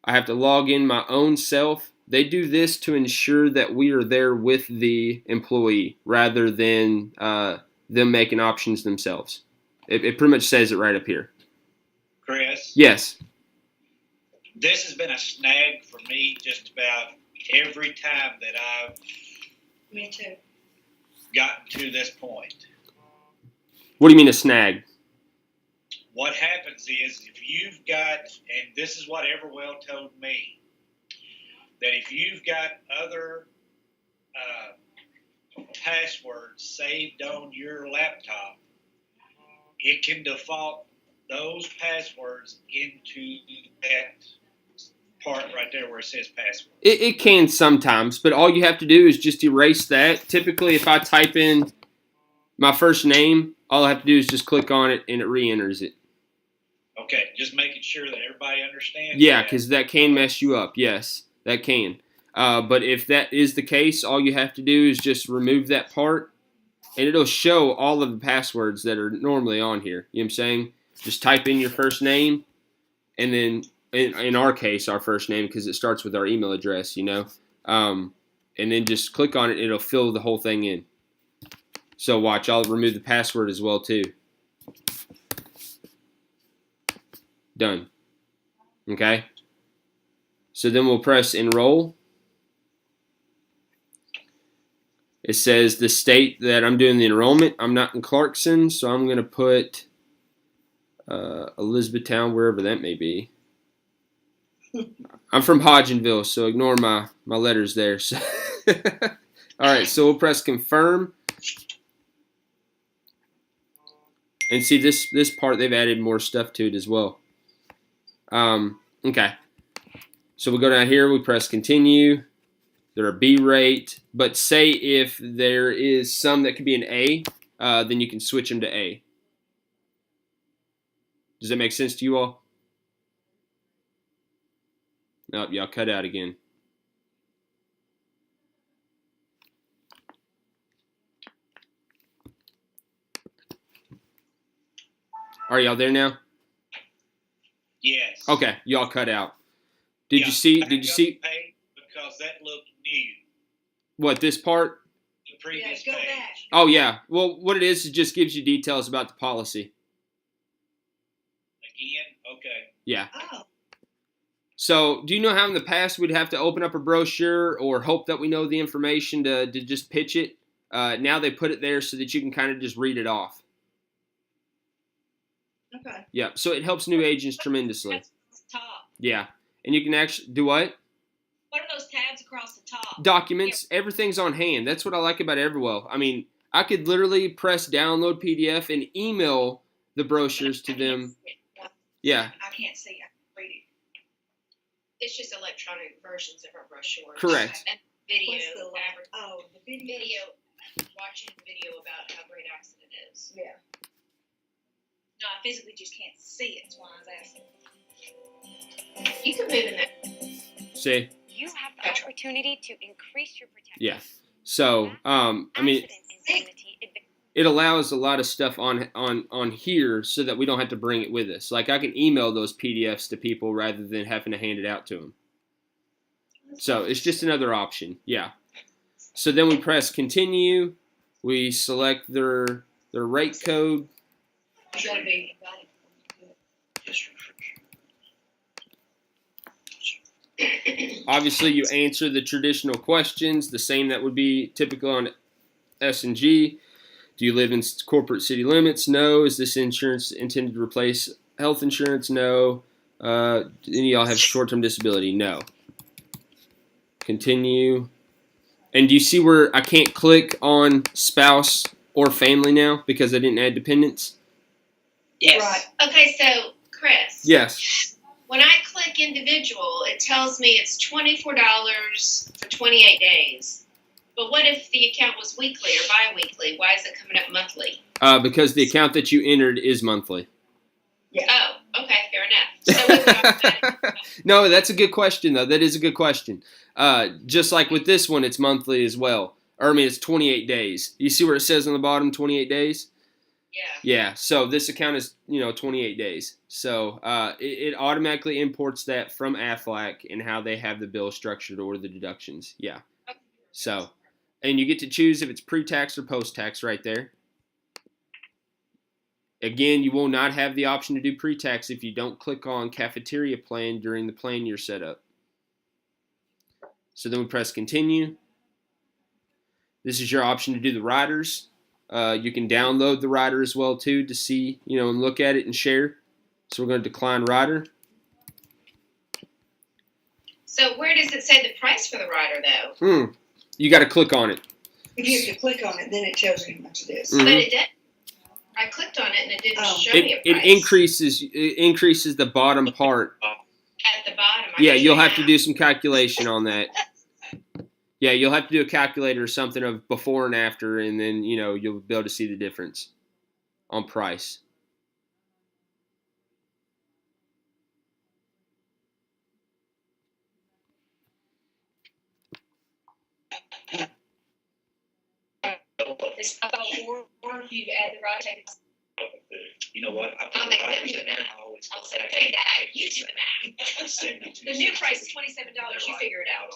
S1: I have to log in my own self. They do this to ensure that we are there with the employee rather than them making options themselves. It pretty much says it right up here.
S5: Chris,
S1: Yes.
S5: this has been a snag for me just about every time that I've
S2: Me too.
S5: gotten to this point.
S1: What do you mean a snag?
S5: What happens is if you've got, and this is what Everwell told me, that if you've got other password saved on your laptop, it can default those passwords into that part right there where it says password.
S1: It can sometimes, but all you have to do is just erase that. Typically, if I type in my first name, all I have to do is just click on it and it re-enters it.
S5: Okay, just making sure that everybody understands.
S1: Yeah, because that can mess you up. Yes, that can. But if that is the case, all you have to do is just remove that part, and it'll show all of the passwords that are normally on here. You know what I'm saying? Just type in your first name, and then in our case, our first name, because it starts with our email address, you know. And then just click on it, it'll fill the whole thing in. So watch, I'll remove the password as well too. Done. Okay. So then we'll press enroll. It says the state that I'm doing the enrollment. I'm not in Clarkson, so I'm going to put Elizabethtown, wherever that may be. I'm from Hodgenville, so ignore my letters there. So all right, so we'll press confirm. And see this part, they've added more stuff to it as well. Okay. So we go down here, we press continue. There are B rate, but say if there is some that could be an A, then you can switch them to A. Does that make sense to you all? Nope, y'all cut out again. Are y'all there now?
S5: Yes.
S1: Okay, y'all cut out. Did you
S5: Back
S1: see?
S5: up
S1: Did you see
S5: the page because that looked new.
S1: what this part?
S5: The previous
S2: go
S5: page.
S2: back.
S1: Oh yeah. Well, what it is, it just gives you details about the policy.
S5: Again. Okay.
S1: Yeah.
S2: Oh,
S1: So, do you know how in the past we'd have to open up a brochure or hope that we know the information to just pitch it? Now they put it there so that you can kind of just read it off.
S2: okay.
S1: Yeah. So it helps new agents tremendously.
S4: That's top.
S1: Yeah. And you can actually do what?
S4: What are those tabs across the top?
S1: Documents. Everything's on hand. That's what I like about Everwell. I mean, I could literally press download PDF and email the brochures to them. Yeah.
S4: I can't see. I can read it.
S3: It's just electronic versions of our brochures.
S1: Correct.
S3: And video,
S2: What's the the video?
S3: watching video about how great accident is.
S2: Yeah.
S4: No, I physically just can't see it. That's why I was asking.
S3: You can move in that.
S1: See?
S9: You have the opportunity to increase your protection.
S1: Yeah. So, I mean,
S9: Accident indemnity
S1: it allows a lot of stuff on here so that we don't have to bring it with us. Like I can email those PDFs to people rather than having to hand it out to them. So it's just another option. Yeah. So then we press continue. We select their rate code.
S3: You gotta be.
S1: Obviously, you answer the traditional questions, the same that would be typical on S&G. Do you live in corporate city limits? No. Is this insurance intended to replace health insurance? No. Any of y'all have short-term disability? No. Continue. And do you see where I can't click on spouse or family now because I didn't add dependents?
S4: Yes.
S2: Right.
S3: Okay, so Chris.
S1: Yes.
S3: When I click individual, it tells me it's $24 for 28 days. But what if the account was weekly or bi-weekly? Why is it coming up monthly?
S1: Because the account that you entered is monthly.
S3: Oh, okay, fair enough. So we would automatically.
S1: No, that's a good question, though. That is a good question. Just like with this one, it's monthly as well. Or, I mean, it's 28 days. You see where it says on the bottom, 28 days?
S3: Yeah.
S1: Yeah, so this account is, 28 days. So it automatically imports that from Aflac and how they have the bill structured or the deductions. Yeah. So, and you get to choose if it's pre-tax or post-tax right there. Again, you will not have the option to do pre-tax if you don't click on cafeteria plan during the plan year setup. So then we press continue. This is your option to do the riders. You can download the rider as well too to see, and look at it and share. So we're going to decline rider.
S3: So where does it say the price for the rider, though?
S1: You got to click on it.
S2: If you have to click on it, then it tells you how much it is.
S1: Mhm.
S3: But it did. I clicked on it and it didn't show me a
S1: It
S3: price.
S1: increases the bottom part.
S3: At the bottom.
S1: Yeah, you'll have to do some calculation on that. Yeah, you'll have to do a calculator or something of before and after, and then you'll be able to see the difference on price.
S3: It's before you add the right text.
S5: You know what?
S3: I'll make them do it now. I'll say, okay, Dad, you do it now. The new price is $27. You figure it out.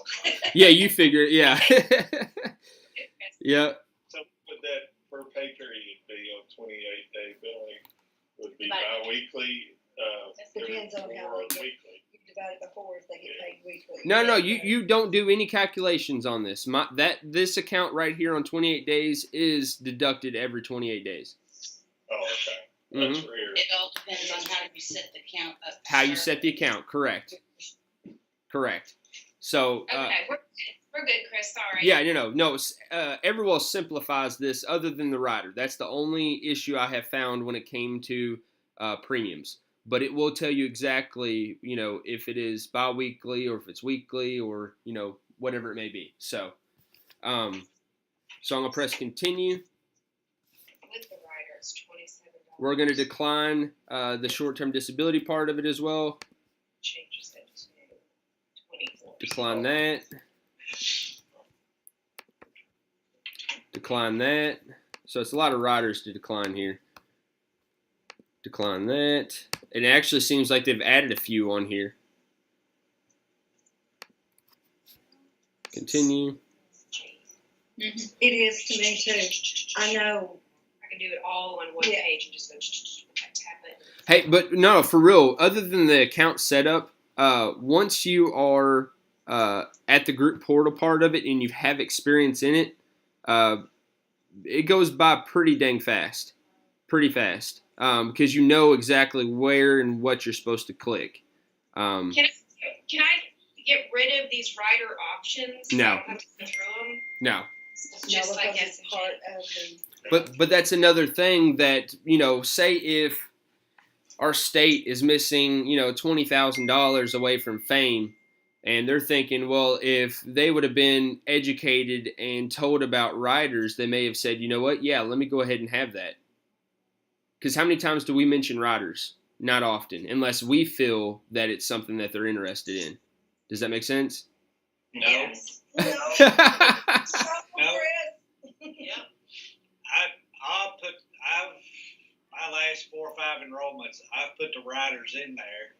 S1: Yeah, you figure it. Yeah. Yeah.
S6: So would that per pay period be on 28-day billing? Would it be bi-weekly?
S2: Depends on how
S6: or
S2: they get.
S6: weekly?
S2: You divide it by 4 if they get paid weekly.
S1: No, you don't do any calculations on this. This account right here on 28 days is deducted every 28 days.
S6: Oh, okay. That's weird.
S8: It all depends on how you set the account up.
S1: How you set the account, correct. So,
S3: Okay, we're good, Chris. Sorry.
S1: yeah, no. Everwell simplifies this other than the rider. That's the only issue I have found when it came to premiums. But it will tell you exactly, if it is bi-weekly or if it's weekly or, whatever it may be. So I'm going to press continue.
S3: With the rider, it's $27.
S1: We're going to decline the short-term disability part of it as well.
S3: Changes it to 24.
S1: Decline that. Decline that. So it's a lot of riders to decline here. Decline that. It actually seems like they've added a few on here. Continue.
S2: It is to me too. I know.
S3: I can do it all on one page and just go tap it.
S1: Hey, but no, for real, other than the account setup, once you are at the group portal part of it and you have experience in it, it goes by pretty dang fast. Pretty fast. Because you know exactly where and what you're supposed to click.
S3: Can I get rid of these rider options?
S1: No.
S3: I don't have to go through them?
S1: No.
S3: Just
S2: No,
S3: like
S2: because it's part of the.
S1: But that's another thing that, say if our state is missing, $20,000 away from fame, and they're thinking, well, if they would have been educated and told about riders, they may have said, you know what, yeah, let me go ahead and have that. Because how many times do we mention riders? Not often, unless we feel that it's something that they're interested in. Does that make sense?
S5: No.
S3: Yes.
S2: No.
S5: No.
S3: Yep.
S5: My last 4 or 5 enrollments, I've put the riders in there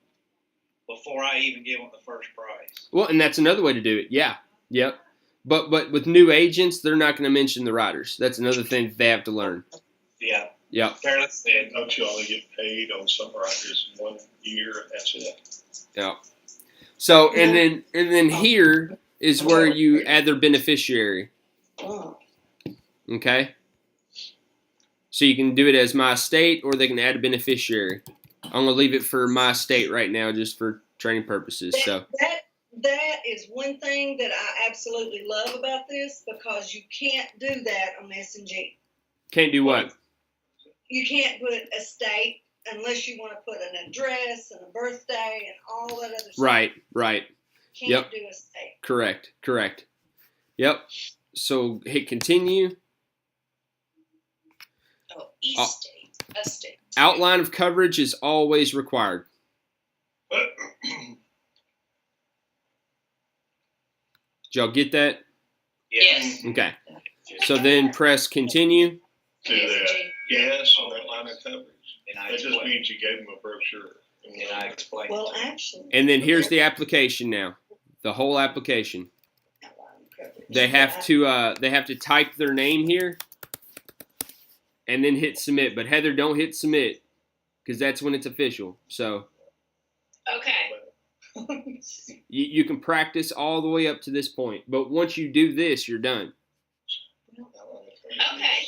S5: before I even give them the first price.
S1: Well, and that's another way to do it. Yeah. Yep. But with new agents, they're not going to mention the riders. That's another thing that they have to learn.
S5: Yeah.
S1: Yep.
S5: Fairly said.
S6: Don't you only get paid on some riders 1 year and that's it?
S1: Yeah. So and then here is where you add their beneficiary.
S2: Oh.
S1: Okay. So you can do it as my state, or they can add a beneficiary. I'm gonna leave it for my state right now, just for training purposes. So
S2: That is one thing that I absolutely love about this, because you can't do that on S&G.
S1: can't do what?
S2: You can't put a state unless you want to put an address and a birthday and all that other stuff.
S1: Right.
S2: Can't
S1: Yep.
S2: do a state.
S1: Correct. Yep. So hit continue.
S8: Oh, East State, a state.
S1: Outline of coverage is always required. Did y'all get that?
S8: Yes.
S1: Okay. So then press continue.
S6: To that, yes, on that line of coverage.
S5: And I
S6: That just
S5: explained.
S6: means you gave them a brochure.
S5: And I explained.
S2: Well, actually.
S1: And then here's the application now. The whole application. They have to type their name here and then hit submit. But Heather, don't hit submit, because that's when it's official. So
S3: Okay.
S1: you can practice all the way up to this point. But once you do this, you're done.
S3: Okay.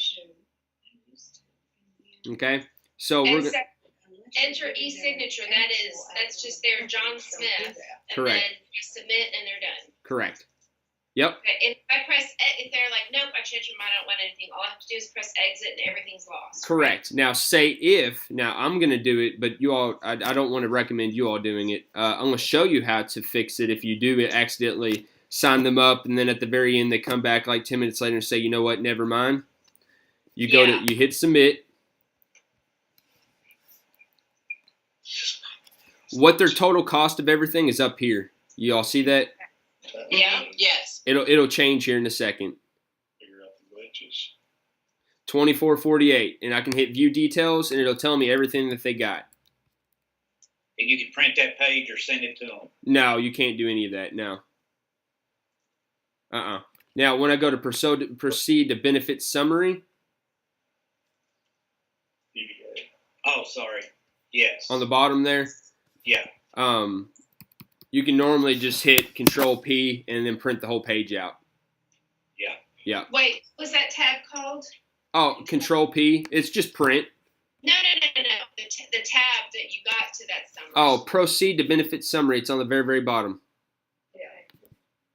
S1: Okay? So we're
S3: And
S1: going
S3: so enter e-signature. That's just their John Smith. And
S1: Correct.
S3: then you submit and they're done.
S1: correct. Yep.
S3: Okay, if I press, if they're like, nope, I changed my mind, I don't want anything, all I have to do is press exit and everything's lost.
S1: Correct. Now, now I'm going to do it, but you all, I don't want to recommend you all doing it. I'm going to show you how to fix it if you do it accidentally, sign them up, and then at the very end they come back like 10 minutes later and say, you know what, never mind. You go to, you hit submit. What their total cost of everything is up here. You all see that?
S8: Yeah.
S4: Yes.
S1: It'll change here in a second.
S6: Figure out the glitches.
S1: $24.48, and I can hit view details, and it'll tell me everything that they got.
S5: And you can print that page or send it to them.
S1: No, you can't do any of that. No. Now, when I go to proceed to benefit summary.
S6: PBA.
S5: Oh, sorry. Yes.
S1: On the bottom there.
S5: Yeah.
S1: You can normally just hit Control P and then print the whole page out.
S5: Yeah.
S1: Yeah.
S3: Wait, what's that tab called?
S1: Oh, Control P. It's just print.
S3: No. The tab that you got to that summary.
S1: Oh, proceed to benefit summary. It's on the very, very bottom.
S2: Yeah,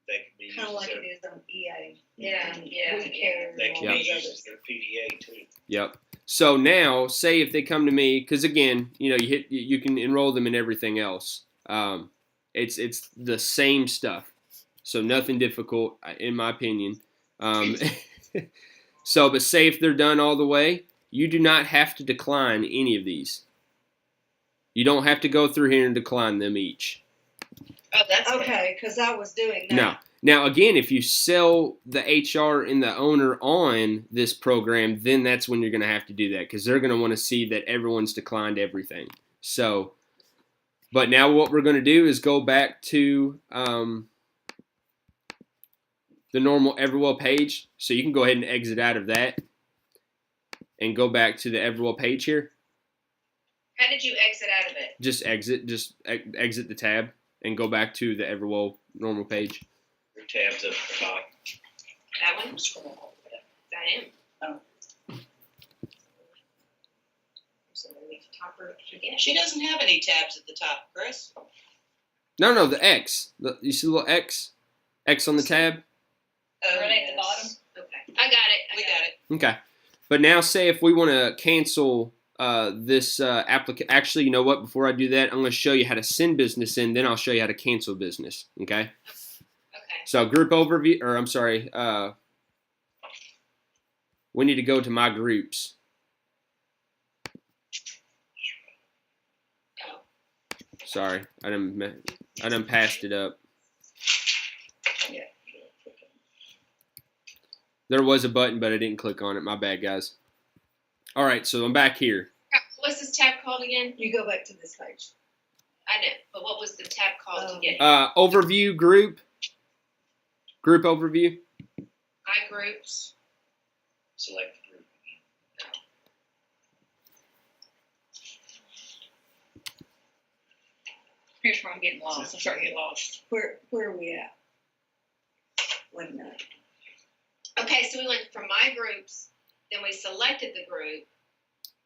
S5: They can be
S2: kind of like
S5: used
S2: it is on EA.
S3: Yeah,
S2: And
S3: yeah,
S2: We care.
S5: They
S2: and
S5: can
S2: all
S5: be
S2: those
S5: used
S2: others.
S5: as their PDA too.
S1: Yep. So now, say if they come to me, because again, you can enroll them in everything else. It's the same stuff, so nothing difficult in my opinion. So, but say if they're done all the way, you do not have to decline any of these. You don't have to go through here and decline them each.
S3: Oh, that's good.
S2: Okay, because I was doing that.
S1: No. Now, again, if you sell the HR and the owner on this program, then that's when you're going to have to do that because they're going to want to see that everyone's declined everything. So, but now what we're going to do is go back to the normal Everwell page. So you can go ahead and exit out of that and go back to the Everwell page here.
S3: How did you exit out of it?
S1: Just exit the tab and go back to the Everwell normal page.
S5: Your tabs up at the top.
S3: That one? That him?
S8: Oh.
S3: So we top her again.
S8: She doesn't have any tabs at the top, Chris.
S1: No, the X. You see the little X? X on the tab?
S8: Oh,
S4: Right at the bottom.
S3: Okay, I got it.
S8: We got it.
S1: Okay. But now say if we want to cancel this application. Actually, you know what? Before I do that, I'm going to show you how to send business in. Then I'll show you how to cancel business. Okay?
S3: Okay.
S1: So group overview, or I'm sorry, we need to go to my groups.
S3: Oh.
S1: Sorry, I done passed it up. There was a button, but I didn't click on it. My bad, guys. All right, so I'm back here.
S3: What's this tab called again?
S2: You go back to this page.
S3: I know, but what was the tab called again?
S1: Overview group overview.
S3: My groups.
S5: Select the group.
S8: Here's where I'm getting lost. I'm starting to get lost.
S2: Where are we at? Wait a minute.
S3: Okay, so we went from my groups, then we selected the group,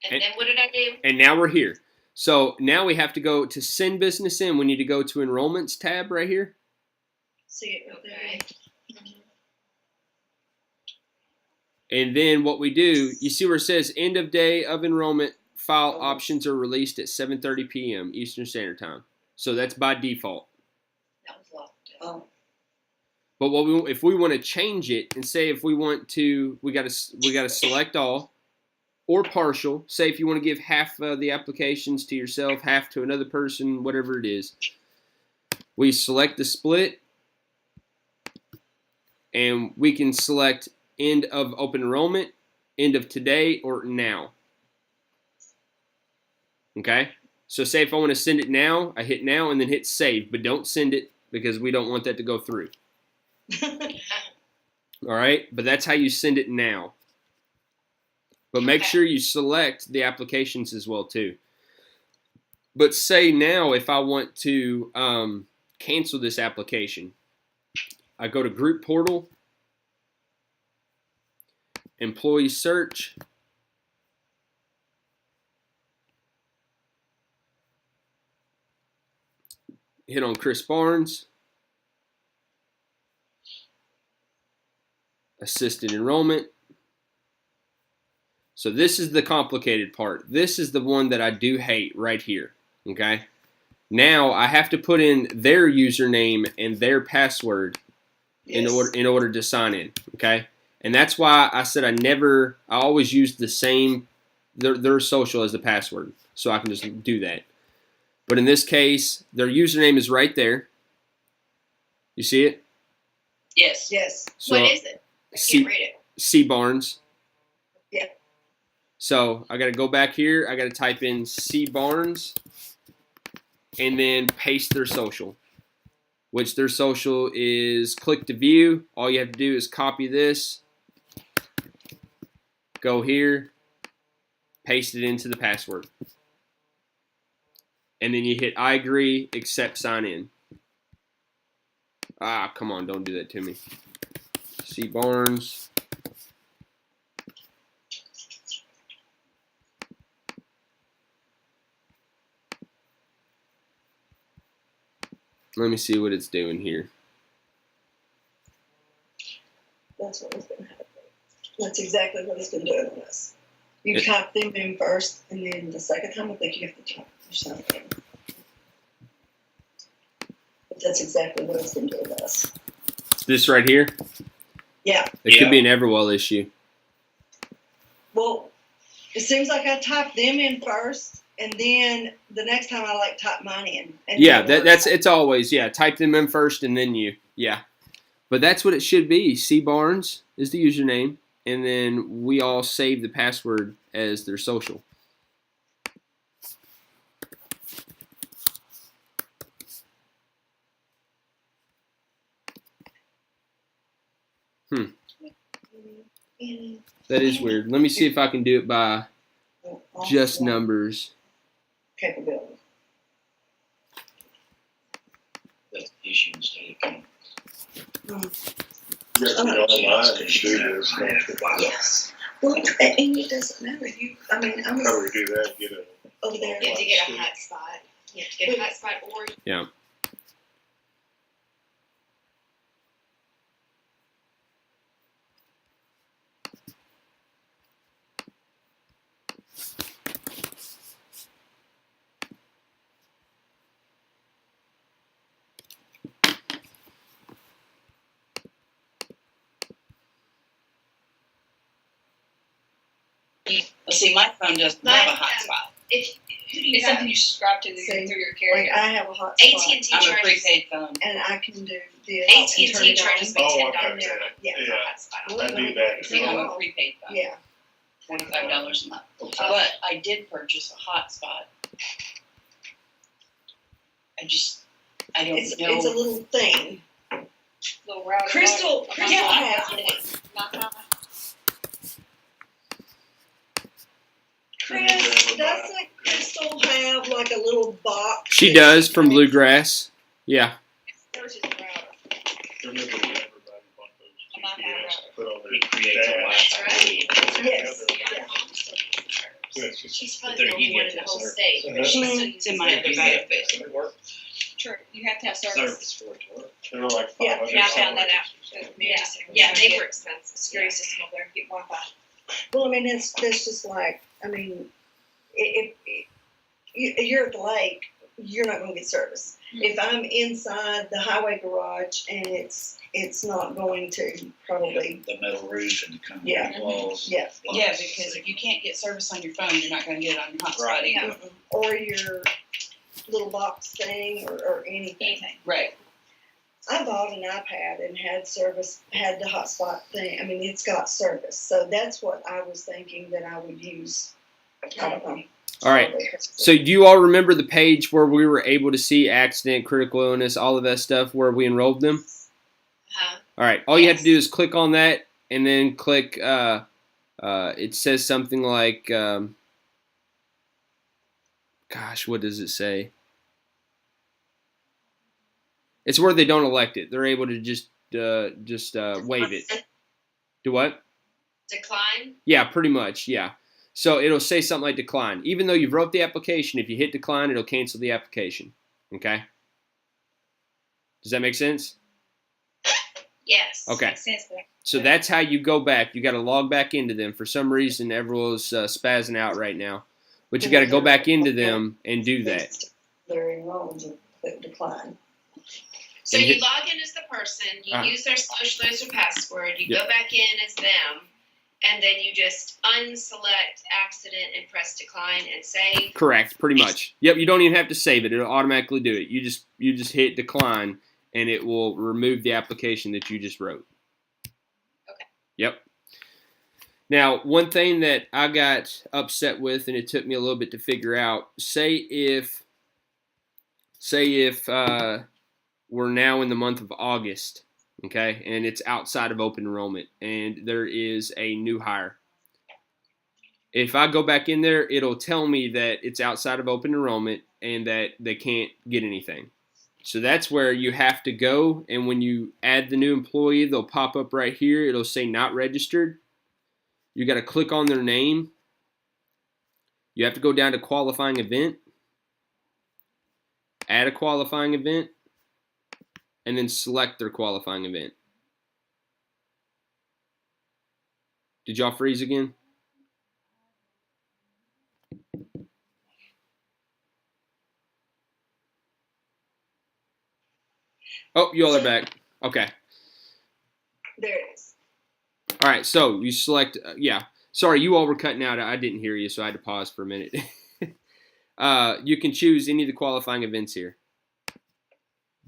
S3: and then what did I do?
S1: And now we're here. So now we have to go to send business in. We need to go to enrollments tab right here.
S2: See it right
S3: Okay.
S2: there.
S1: And then what we do, you see where it says end of day of enrollment file options are released at 7:30 p.m. Eastern Standard Time. So that's by default.
S8: That was locked.
S2: Oh,
S1: But if we want to change it and say if we want to, we got to select all or partial. Say if you want to give half of the applications to yourself, half to another person, whatever it is. We select the split, and we can select end of open enrollment, end of today, or now. Okay? So say if I want to send it now, I hit now and then hit save, but don't send it because we don't want that to go through. All right? But that's how you send it now. But make sure you select the applications as well too. But say now if I want to cancel this application, I go to Group Portal, Employee Search, hit on Chris Barnes, assisted enrollment. So this is the complicated part. This is the one that I do hate right here, okay? Now I have to put in their username and their password in order to sign in, okay? And that's why I said I always use the same, their social as the password, so I can just do that. But in this case, their username is right there. You see it?
S8: Yes.
S2: Yes.
S1: So
S3: What is it? I
S1: C,
S3: can't read it.
S1: C Barnes.
S2: Yeah.
S1: So I got to go back here. I got to type in C Barnes and then paste their social, which their social is click to view. All you have to do is copy this, go here, paste it into the password. And then you hit I agree, accept, sign in. Ah, come on, don't do that to me. C Barnes. Let me see what it's doing here.
S2: That's what it's been happening. That's exactly what it's been doing with us. You type them in first, and then the second time I think you have to type yourself in. But that's exactly what it's been doing with us.
S1: This right here?
S2: Yeah.
S1: It could be an Everwell issue.
S2: Well, it seems like I type them in first, and then the next time I type mine in. And
S1: Yeah, it's always, type them in first and then you. Yeah. But that's what it should be. C Barnes is the username, and then we all save the password as their social. That is weird. Let me see if I can do it by just numbers.
S2: Capability.
S5: That's the issue instead of
S6: You have to go online and do this.
S2: Yes. Well, and it doesn't matter.
S6: How do we do that? Get a
S2: over there.
S3: You have to get a hotspot. You have to get a hotspot or
S1: Yeah.
S8: Well, see, my phone doesn't have a hotspot.
S3: if who do you
S8: It's
S3: have?
S8: something you subscribe to
S2: See,
S8: through your
S2: Like
S8: carrier.
S2: I have a hotspot,
S3: AT&T
S8: I'm a
S3: charges.
S8: prepaid phone.
S2: and I can do this.
S3: AT&T
S2: and turn it on.
S3: charges me
S6: Oh,
S3: $10
S6: okay.
S2: Yeah.
S3: for hotspot.
S6: I do that.
S8: See, I'm a prepaid phone.
S2: Yeah.
S8: $45 a month.
S6: Okay.
S8: But I did purchase a hotspot. I don't
S2: It's
S8: know.
S2: a little thing.
S8: Little router.
S2: Crystal
S8: Yeah, I
S2: has
S8: got
S2: one.
S8: it.
S2: Chris, doesn't Crystal have like a little box?
S1: She
S2: that
S1: does from
S2: takes-
S1: Bluegrass. Yeah.
S8: Yours is a router.
S6: Remember when everybody bought those
S8: I'm not having
S6: GPS to put on their
S5: It creates a
S6: dash?
S3: That's right.
S2: Yes.
S6: Yeah, it's just-
S3: She's probably
S5: But
S3: the
S5: there
S3: only
S5: you
S3: one
S5: get
S3: in the
S5: that
S3: whole
S5: service.
S3: state.
S6: Mhm.
S3: She's still
S8: It's in
S3: using
S8: my
S3: it.
S8: other database.
S5: It work.
S4: True, you have to have service.
S5: Service for it to work.
S6: They were like
S2: Yeah.
S6: $500.
S4: Yeah, I found that out.
S3: Yeah, they were expensive.
S4: Security system over there, get Wi-Fi.
S2: Well, I mean, that's just like, I mean, if you're at the lake, you're not going to get service. If I'm inside the highway garage and it's not going to probably,
S5: The metal roof and the concrete
S2: Yeah.
S5: walls.
S2: yeah.
S8: Yeah, because if you can't get service on your phone, you're not going to get it on your hotspot
S5: Right.
S8: either.
S2: Mm-mm. Or your little box thing or anything.
S8: Right.
S2: I bought an iPad and had service, had the hotspot thing. I mean, it's got service. So that's what I was thinking that I would use. I don't know.
S1: All right. So do you all remember the page where we were able to see accident, critical illness, all of that stuff where we enrolled them? All right. All you have to do is click on that and then click, it says something like, gosh, what does it say? It's where they don't elect it. They're able to just waive it. Do what?
S3: Decline.
S1: Yeah, pretty much. Yeah. So it'll say something like decline. Even though you've wrote the application, if you hit decline, it'll cancel the application. Okay? Does that make sense?
S3: Yes.
S1: Okay.
S8: Makes sense.
S1: So that's how you go back. You got to log back into them. For some reason, Everwell is spazzing out right now. But you got to go back into them and do that.
S2: They're enrolled to click decline.
S3: So
S1: And
S3: you
S1: hit-
S3: log in as the person, you
S1: Uh-huh.
S3: use their socializer password, you
S1: Yep.
S3: go back in as them, and then you just unselect accident and press decline and save.
S1: Correct, pretty much. Yep, you don't even have to save it. It'll automatically do it. You just hit decline, and it will remove the application that you just wrote.
S3: Okay.
S1: Yep. Now, one thing that I got upset with, and it took me a little bit to figure out, say if we're now in the month of August, okay, and it's outside of open enrollment, and there is a new hire. If I go back in there, it'll tell me that it's outside of open enrollment and that they can't get anything. So that's where you have to go, and when you add the new employee, they'll pop up right here. It'll say not registered. You got to click on their name. You have to go down to qualifying event, add a qualifying event, and then select their qualifying event. Did y'all freeze again? Oh, you all are back. Okay.
S2: There it is.
S1: All right, so you select, yeah. Sorry, you all were cutting out. I didn't hear you, so I had to pause for a minute. You can choose any of the qualifying events here.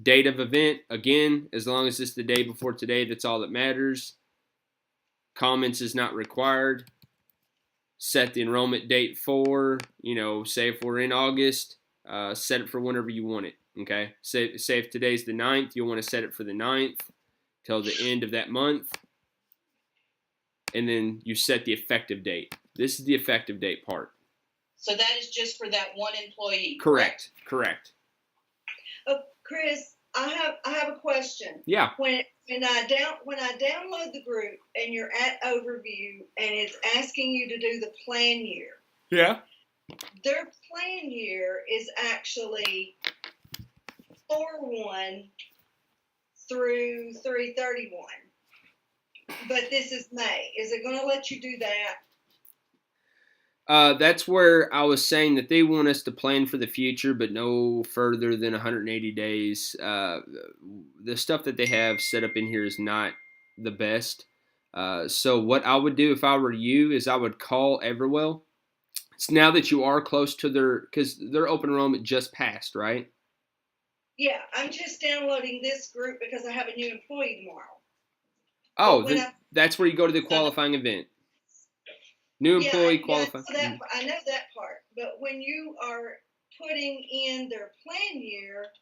S1: Date of event, again, as long as it's the day before today, that's all that matters. Comments is not required. Set the enrollment date for, say if we're in August, set it for whenever you want it, okay? Say if today's the 9th, you'll want to set it for the 9th till the end of that month. And then you set the effective date. This is the effective date part.
S8: So that is just for that one employee.
S1: Correct.
S2: Oh, Chris, I have a question.
S1: Yeah.
S2: When I download the group and you're at overview and it's asking you to do the plan year.
S1: Yeah.
S2: Their plan year is actually 4/1 through 3/31. But this is May. Is it going to let you do that?
S1: That's where I was saying that they want us to plan for the future, but no further than 180 days. The stuff that they have set up in here is not the best. So what I would do if I were you is I would call Everwell. It's now that you are close to because their open enrollment just passed, right?
S2: Yeah, I'm just downloading this group because I have a new employee tomorrow.
S1: Oh, that's where you go to the qualifying event. New employee qualifying.
S2: I know that part. But when you are putting in their plan year,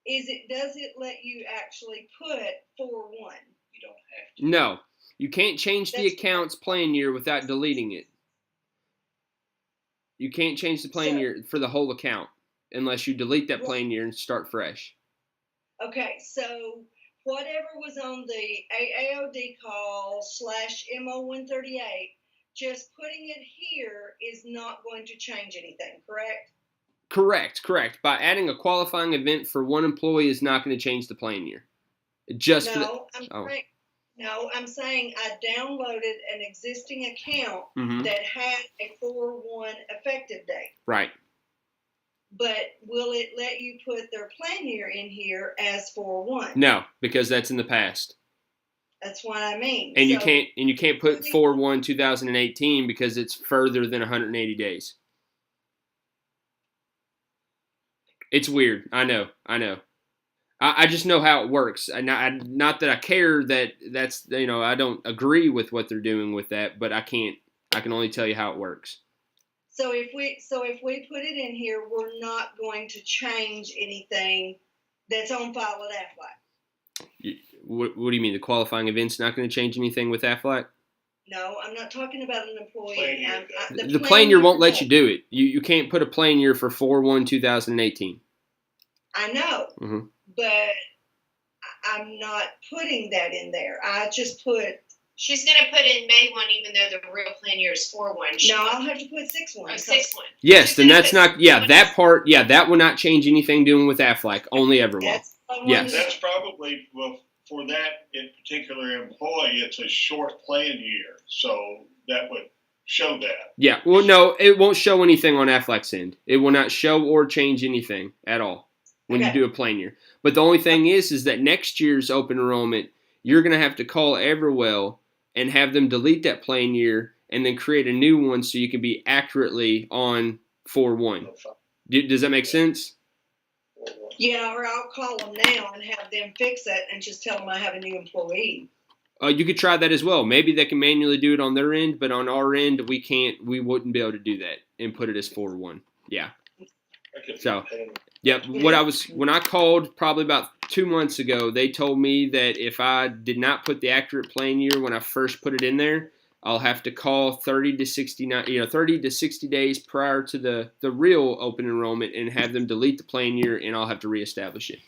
S2: does it let you actually put 4/1?
S5: You don't have to.
S1: No, you can't change the account's plan year without deleting it. You can't change the plan year for the whole account unless you delete that plan year and start fresh.
S2: Okay, so whatever was on the AAOD call /MO138, just putting it here is not going to change anything, correct?
S1: Correct. By adding a qualifying event for one employee is not going to change the plan year.
S2: I'm saying I downloaded an existing account that had a 4/1 effective date.
S1: Right.
S2: But will it let you put their plan year in here as 4/1?
S1: No, because that's in the past.
S2: That's what I mean.
S1: And you can't put 4/1/2018 because it's further than 180 days. It's weird. I know. I just know how it works. Not that I care that's I don't agree with what they're doing with that, but I can only tell you how it works.
S2: So if we put it in here, we're not going to change anything that's on file at Aflac.
S1: What do you mean? The qualifying event's not going to change anything with Aflac?
S2: No, I'm not talking about an employee.
S1: The plan year won't let you do it. You can't put a plan year for 4/1/2018.
S2: I know, but I'm not putting that in there. I just put.
S3: She's going to put in May 1, even though the real plan year is 4/1.
S2: No, I'll have to put 6/1.
S3: 6/1.
S1: Yes, then that's not. Yeah, that part. Yeah, that will not change anything doing with Aflac. Only Everwell.
S6: That's probably for that in particular employee, it's a short plan year, so that would show that.
S1: Yeah. Well, no, it won't show anything on Aflac's end. It will not show or change anything at all when you
S2: Okay.
S1: do a plan year. But the only thing is that next year's open enrollment, you're going to have to call Everwell and have them delete that plan year and then create a new one so you can be accurately on 4/1. Does that make sense?
S2: Yeah, or I'll call them now and have them fix it and just tell them I have a new employee.
S1: You could try that as well. Maybe they can manually do it on their end, but on our end, we can't. We wouldn't be able to do that and put it as 4/1. Yeah. So, yep. When I called probably about 2 months ago, they told me that if I did not put the accurate plan year when I first put it in there, I'll have to call 30 to 60 days prior to the real open enrollment and have them delete the plan year, and I'll have to reestablish it.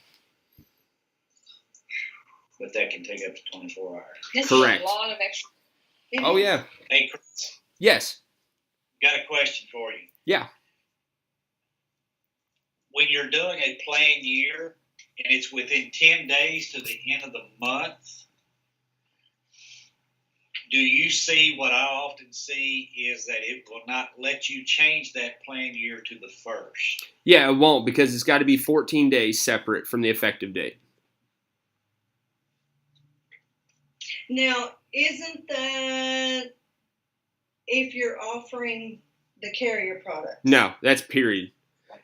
S5: But that can take up to 24 hours.
S4: This
S1: Correct.
S4: is a lot of extra.
S1: Oh yeah.
S5: Hey, Chris,
S1: Yes.
S5: got a question for you.
S1: Yeah.
S5: When you're doing a plan year and it's within 10 days to the end of the month, do you see what I often see is that it will not let you change that plan year to the first?
S1: Yeah, it won't because it's got to be 14 days separate from the effective date.
S2: Now, isn't that if you're offering the carrier product?
S1: No, that's period.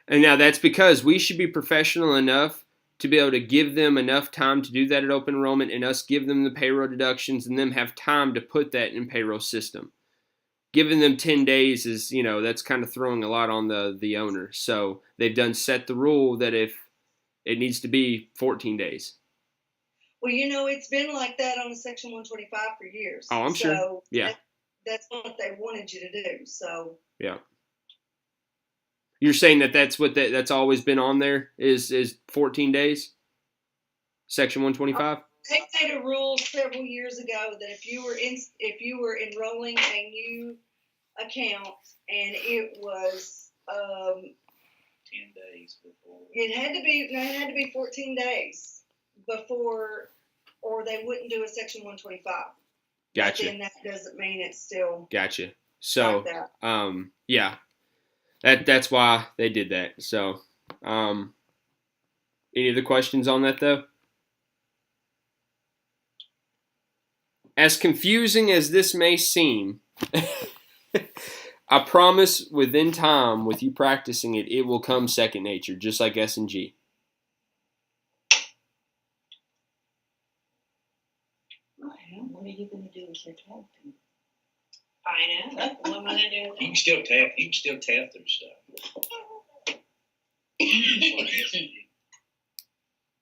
S1: And now that's because we should be professional enough to be able to give them enough time to do that at open enrollment and us give them the payroll deductions and them have time to put that in payroll system. Giving them 10 days is, that's kind of throwing a lot on the owner. So they've set the rule that if it needs to be 14 days.
S2: Well, it's been like that on Section 125 for years.
S1: Oh, I'm sure. Yeah.
S2: That's what they wanted you to do. So.
S1: Yeah. You're saying that's always been on there is 14 days? Section 125?
S2: They made a rule several years ago that if you were enrolling a new account and it was
S5: 10 days before.
S2: it had to be 14 days before, or they wouldn't do a Section 125.
S1: Gotcha.
S2: But then that doesn't mean it's still
S1: Gotcha. So,
S2: like that.
S1: Yeah. That's why they did that. So, any other questions on that though? As confusing as this may seem, I promise within time, with you practicing it, it will come second nature, just like S&G.
S8: What are you going to do with your tab?
S4: I know. What am I going to do?
S5: You can still tap through stuff.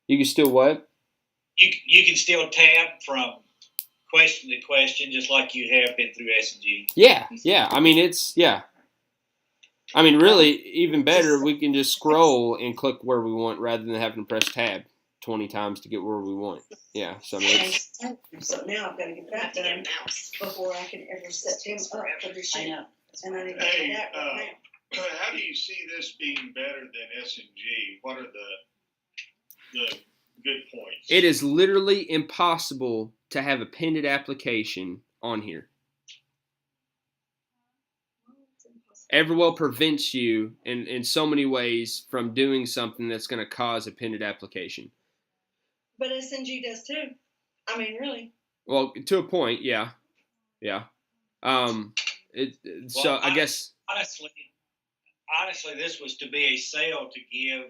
S1: You can still what?
S5: You can still tab from question to question, just like you have been through S&G.
S1: Yeah. I mean, really, even better, we can just scroll and click where we want rather than having to press tab 20 times to get where we want. Yeah, so
S2: So now I've got to get that done before I can ever set him up for this
S8: I
S2: year.
S8: know.
S2: And I need to do
S6: Hey,
S2: that right now.
S6: how do you see this being better than S&G? What are the good points?
S1: it is literally impossible to have a pended application on here. Everwell prevents you in so many ways from doing something that's going to cause a pended application.
S2: But S&G does too. I mean, really.
S1: Well, to a point, yeah. So I guess
S5: Honestly, this was to be a sale to give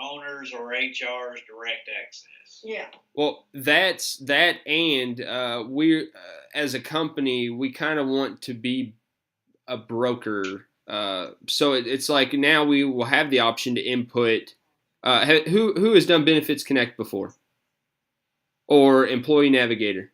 S5: owners or HRs direct access.
S2: Yeah.
S1: well that's that, and we as a company we kind of want to be a broker. So it's like now we will have the option to input. Who has done Benefits Connect before? Or Employee Navigator?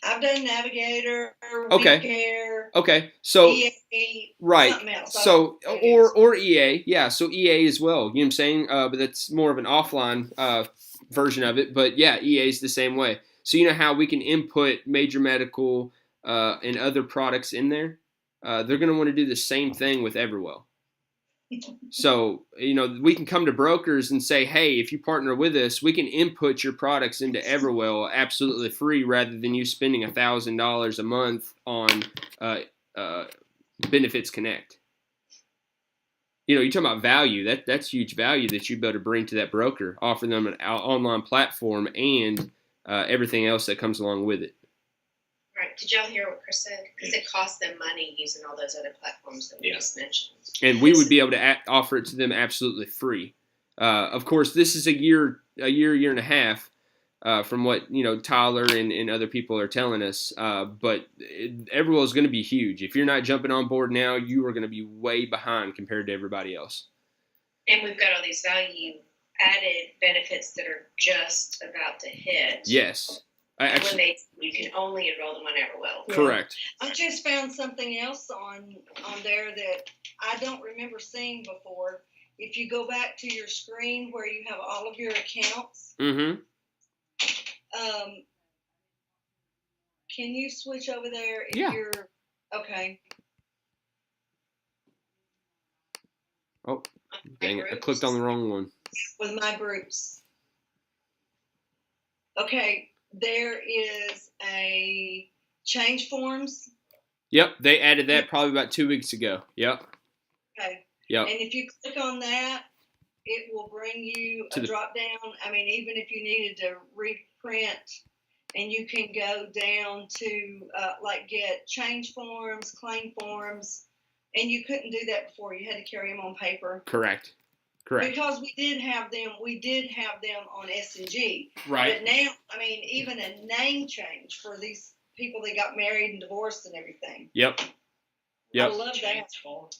S2: I've done Navigator,
S1: Okay.
S2: WeCare,
S1: Okay, so
S2: EA,
S1: right.
S2: something else.
S1: So or EA, yeah. So EA as well. You know what I'm saying? But that's more of an offline version of it. But yeah, EA is the same way. So you know how we can input major medical and other products in there. They're going to want to do the same thing with Everwell. So, we can come to brokers and say, hey, if you partner with us, we can input your products into Everwell absolutely free rather than you spending $1,000 a month on uh, uh, Benefits Connect. You're talking about value. That's huge value that you'd be able to bring to that broker, offer them an online platform and everything else that comes along with it.
S3: Right. Did y'all hear what Chris said? Because it costs them money using all those other platforms that we just mentioned.
S1: And we would be able to offer it to them absolutely free. Of course, this is a year and a half from what Tyler and other people are telling us. But Everwell is going to be huge. If you're not jumping on board now, you are going to be way behind compared to everybody else.
S3: And we've got all these value added benefits that are just about to hit.
S1: Yes.
S3: You can only enroll them on Everwell.
S1: Yeah. Correct.
S2: I just found something else on there that I don't remember seeing before. If you go back to your screen where you have all of your accounts,
S1: mm-hmm.
S2: Can you switch over there if you're okay?
S1: Oh, dang it! I clicked on the wrong one.
S2: With my groups. Okay, there is a change forms.
S1: Yep, they added that probably about 2 weeks ago. Yep.
S2: Okay.
S1: Yep.
S2: And if you click on that, it will bring you a drop down. I mean, even if you needed to reprint, and you can go down to get change forms, claim forms, and you couldn't do that before. You had to carry them on paper.
S1: Correct.
S2: Because we did have them on S&G.
S1: Right.
S2: But now, I mean, even a name change for these people that got married and divorced and everything.
S1: Yep.
S2: I love that.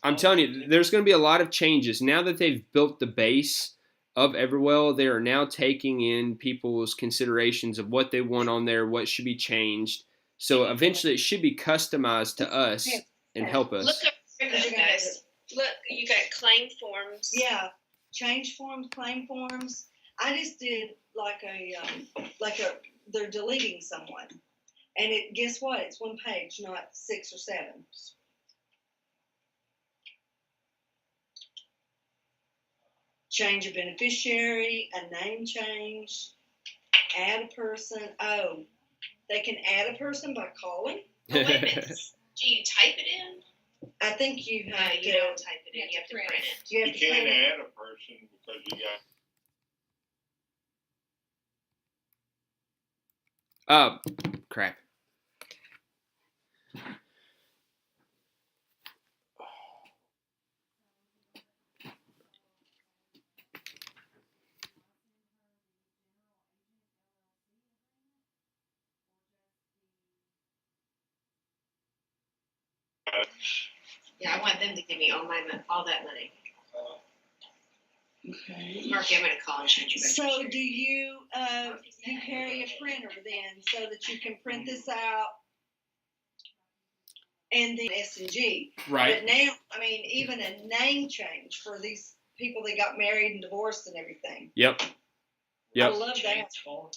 S1: I'm telling you, there's going to be a lot of changes. Now that they've built the base of Everwell, they are now taking in people's considerations of what they want on there, what should be changed. So eventually it should be customized to us and help us.
S3: Look up guys. Look, you got claim forms.
S2: Yeah. Change forms, claim forms. I just did they're deleting someone. And guess what? It's one page, not 6 or 7. Change a beneficiary, a name change, add a person. Oh, they can add a person by calling?
S3: Oh, wait a minute. Do you type it in?
S2: I think you have to.
S3: You don't type it in. You have to print it.
S6: You can't add a person because you got.
S1: Crap.
S3: Yeah, I want them to give me all that money. Okay. Marky, I'm going to call and change it.
S2: So do you carry a printer then so that you can print this out and then S&G?
S1: Right.
S2: But now, I mean, even a name change for these people that got married and divorced and everything.
S1: Yep.
S2: I love that.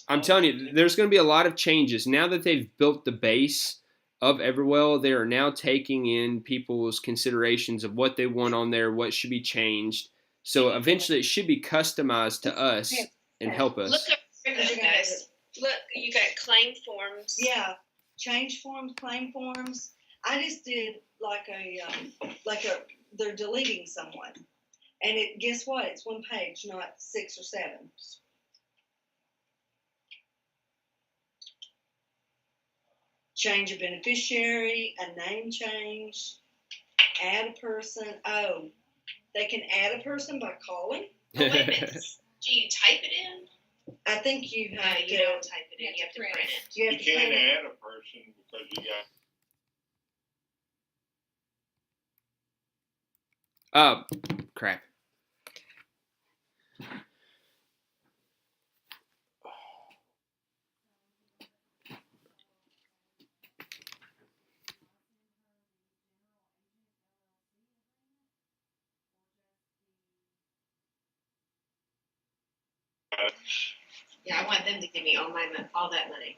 S1: I'm telling you, there's going to be a lot of changes. Now that they've built the base of Everwell, they are now taking in people's considerations of what they want on there, what should be changed. So eventually it should be customized to us and help us.
S3: Look up guys. Look, you got claim forms.
S2: Yeah, change forms, claim forms. I just did they're deleting someone. And guess what? It's one page, not 6 or 7. Change a beneficiary, a name change, add a person. Oh, they can add a person by calling?
S3: Oh, wait a minute. Do you type it in?
S2: I think you have to.
S3: You don't type it in. You have to print it.
S6: You can't add a person because you got.
S1: Crap.
S3: Yeah, I want them to give me all that money.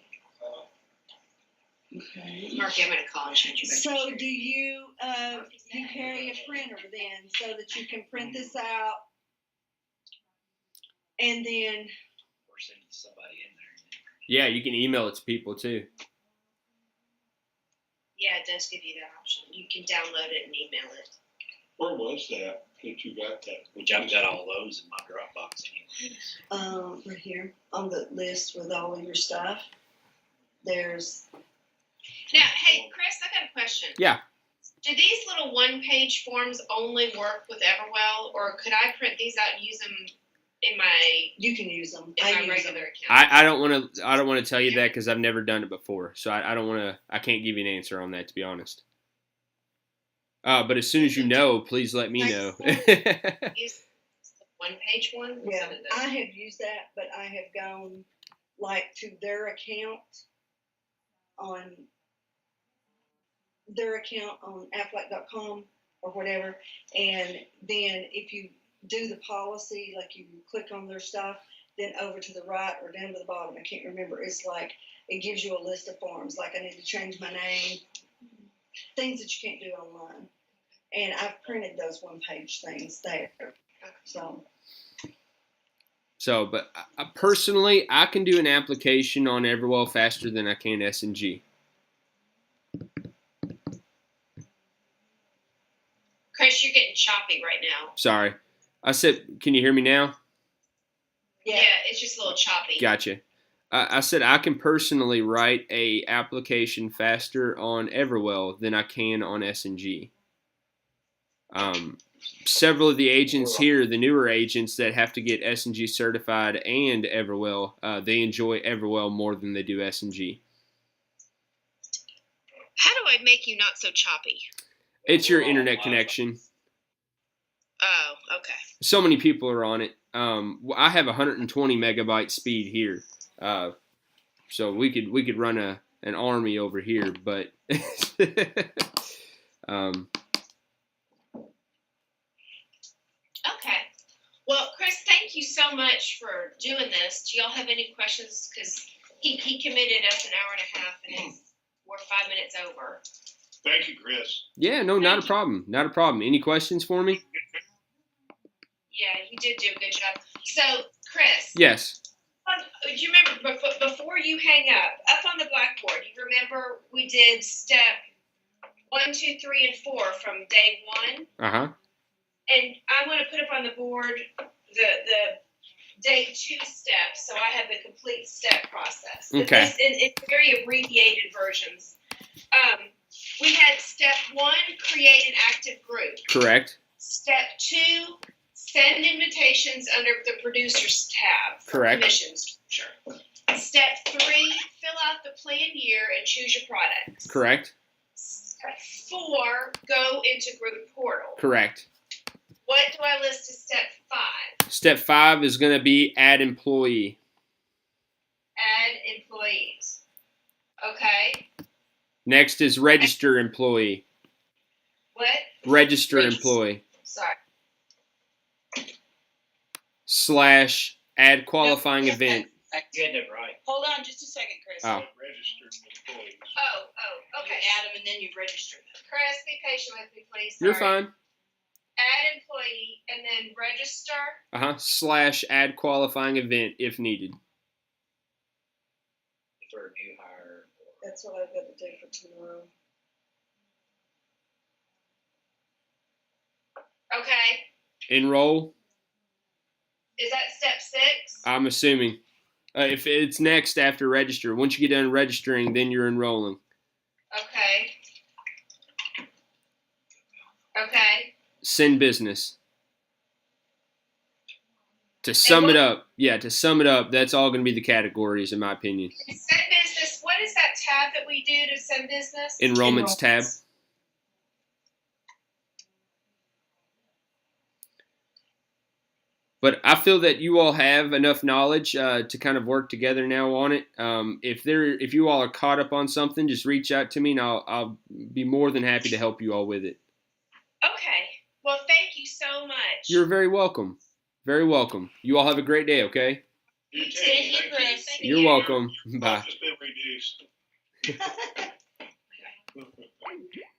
S2: Okay.
S3: Marky, I'm gonna call and change your
S2: So do you carry a printer then so that you can print this out and then
S5: Or send somebody in there.
S1: Yeah, you can email it to people too.
S3: Yeah, it does give you that option. You can download it and email it.
S6: Where was that you got that?
S5: Which I've got all those in my Dropbox anyway.
S2: right here on the list with all of your stuff, there's
S3: Now, hey, Chris, I got a question.
S1: Yeah.
S3: Do these little one-page forms only work with Everwell, or could I print these out and use them in my
S2: you can use them.
S3: in
S2: I
S3: my
S2: use
S3: regular
S2: them.
S3: account?
S1: I don't want to tell you that because I've never done it before, so I don't want to. I can't give you an answer on that, to be honest. But as soon as you know, please let me know.
S3: Use the one-page one.
S2: Yeah, I have used that, but I have gone like to their account on Aflac.com or whatever, and then if you do the policy, like you click on their stuff, then over to the right or down to the bottom, I can't remember. It's like it gives you a list of forms, like I need to change my name, things that you can't do online. And I've printed those one-page things there.
S1: So, but personally, I can do an application on Everwell faster than I can S&G.
S3: Chris, you're getting choppy right now.
S1: Sorry. I said, can you hear me now?
S3: Yeah, it's just a little choppy.
S1: Gotcha. I said I can personally write a application faster on Everwell than I can on S&G. Several of the agents here, the newer agents that have to get S&G certified and Everwell, they enjoy Everwell more than they do S&G.
S3: How do I make you not so choppy?
S1: It's your internet connection.
S3: Oh, okay.
S1: So many people are on it. I have 120 megabyte speed here, so we could run an army over here, but
S3: Okay. Well, Chris, thank you so much for doing this. Do y'all have any questions? Because he committed us an hour and a half, and we're 5 minutes over.
S6: Thank you, Chris.
S1: Yeah, no, not a problem. Not a problem. Any questions for me?
S3: Yeah, you did do a good job. So, Chris.
S1: Yes.
S3: Do you remember before you hang up on the blackboard, you remember we did step 1, 2, 3, and 4 from day 1?
S1: Uh-huh.
S3: And I want to put up on the board the day 2 steps, so I have the complete step process.
S1: Okay.
S3: It's very abbreviated versions. We had step 1, create an active group.
S1: Correct.
S3: Step 2, send invitations under the producers tab for
S1: Correct.
S3: commission structure. Step 3, fill out the plan year and choose your products.
S1: Correct.
S3: Step 4, go into group portal.
S1: Correct.
S3: What do I list as step 5?
S1: Step 5 is going to be add employee.
S3: Add employees. Okay.
S1: Next is register employee.
S3: What?
S1: Register employee.
S3: Sorry.
S1: / add qualifying event.
S5: Getting it right.
S8: Hold on just a second, Chris.
S1: Oh.
S6: Registered employees.
S3: Oh, okay.
S8: You add them and then you register them.
S3: Chris, be patient with me, please.
S1: You're
S3: Sorry.
S1: fine.
S3: Add employee and then register.
S1: / add qualifying event if needed.
S5: For a new hire.
S2: That's what I've got to do for tomorrow.
S3: Okay.
S1: Enroll.
S3: Is that step 6?
S1: I'm assuming. If it's next after register. Once you get done registering, then you're enrolling.
S3: Okay. Okay.
S1: Send business. To sum it up, that's all going to be the categories, in my opinion.
S3: Send business. What is that tab that we do to send business?
S1: Enrollments tab. But I feel that you all have enough knowledge to kind of work together now on it. If you all are caught up on something, just reach out to me, and I'll be more than happy to help you all with it.
S3: Okay. Well, thank you so much.
S1: You're very welcome. Very welcome. You all have a great day, okay?
S6: You too.
S3: Thank you,
S6: Thank
S3: Chris.
S1: You're welcome. Bye.
S6: It's been reduced. to.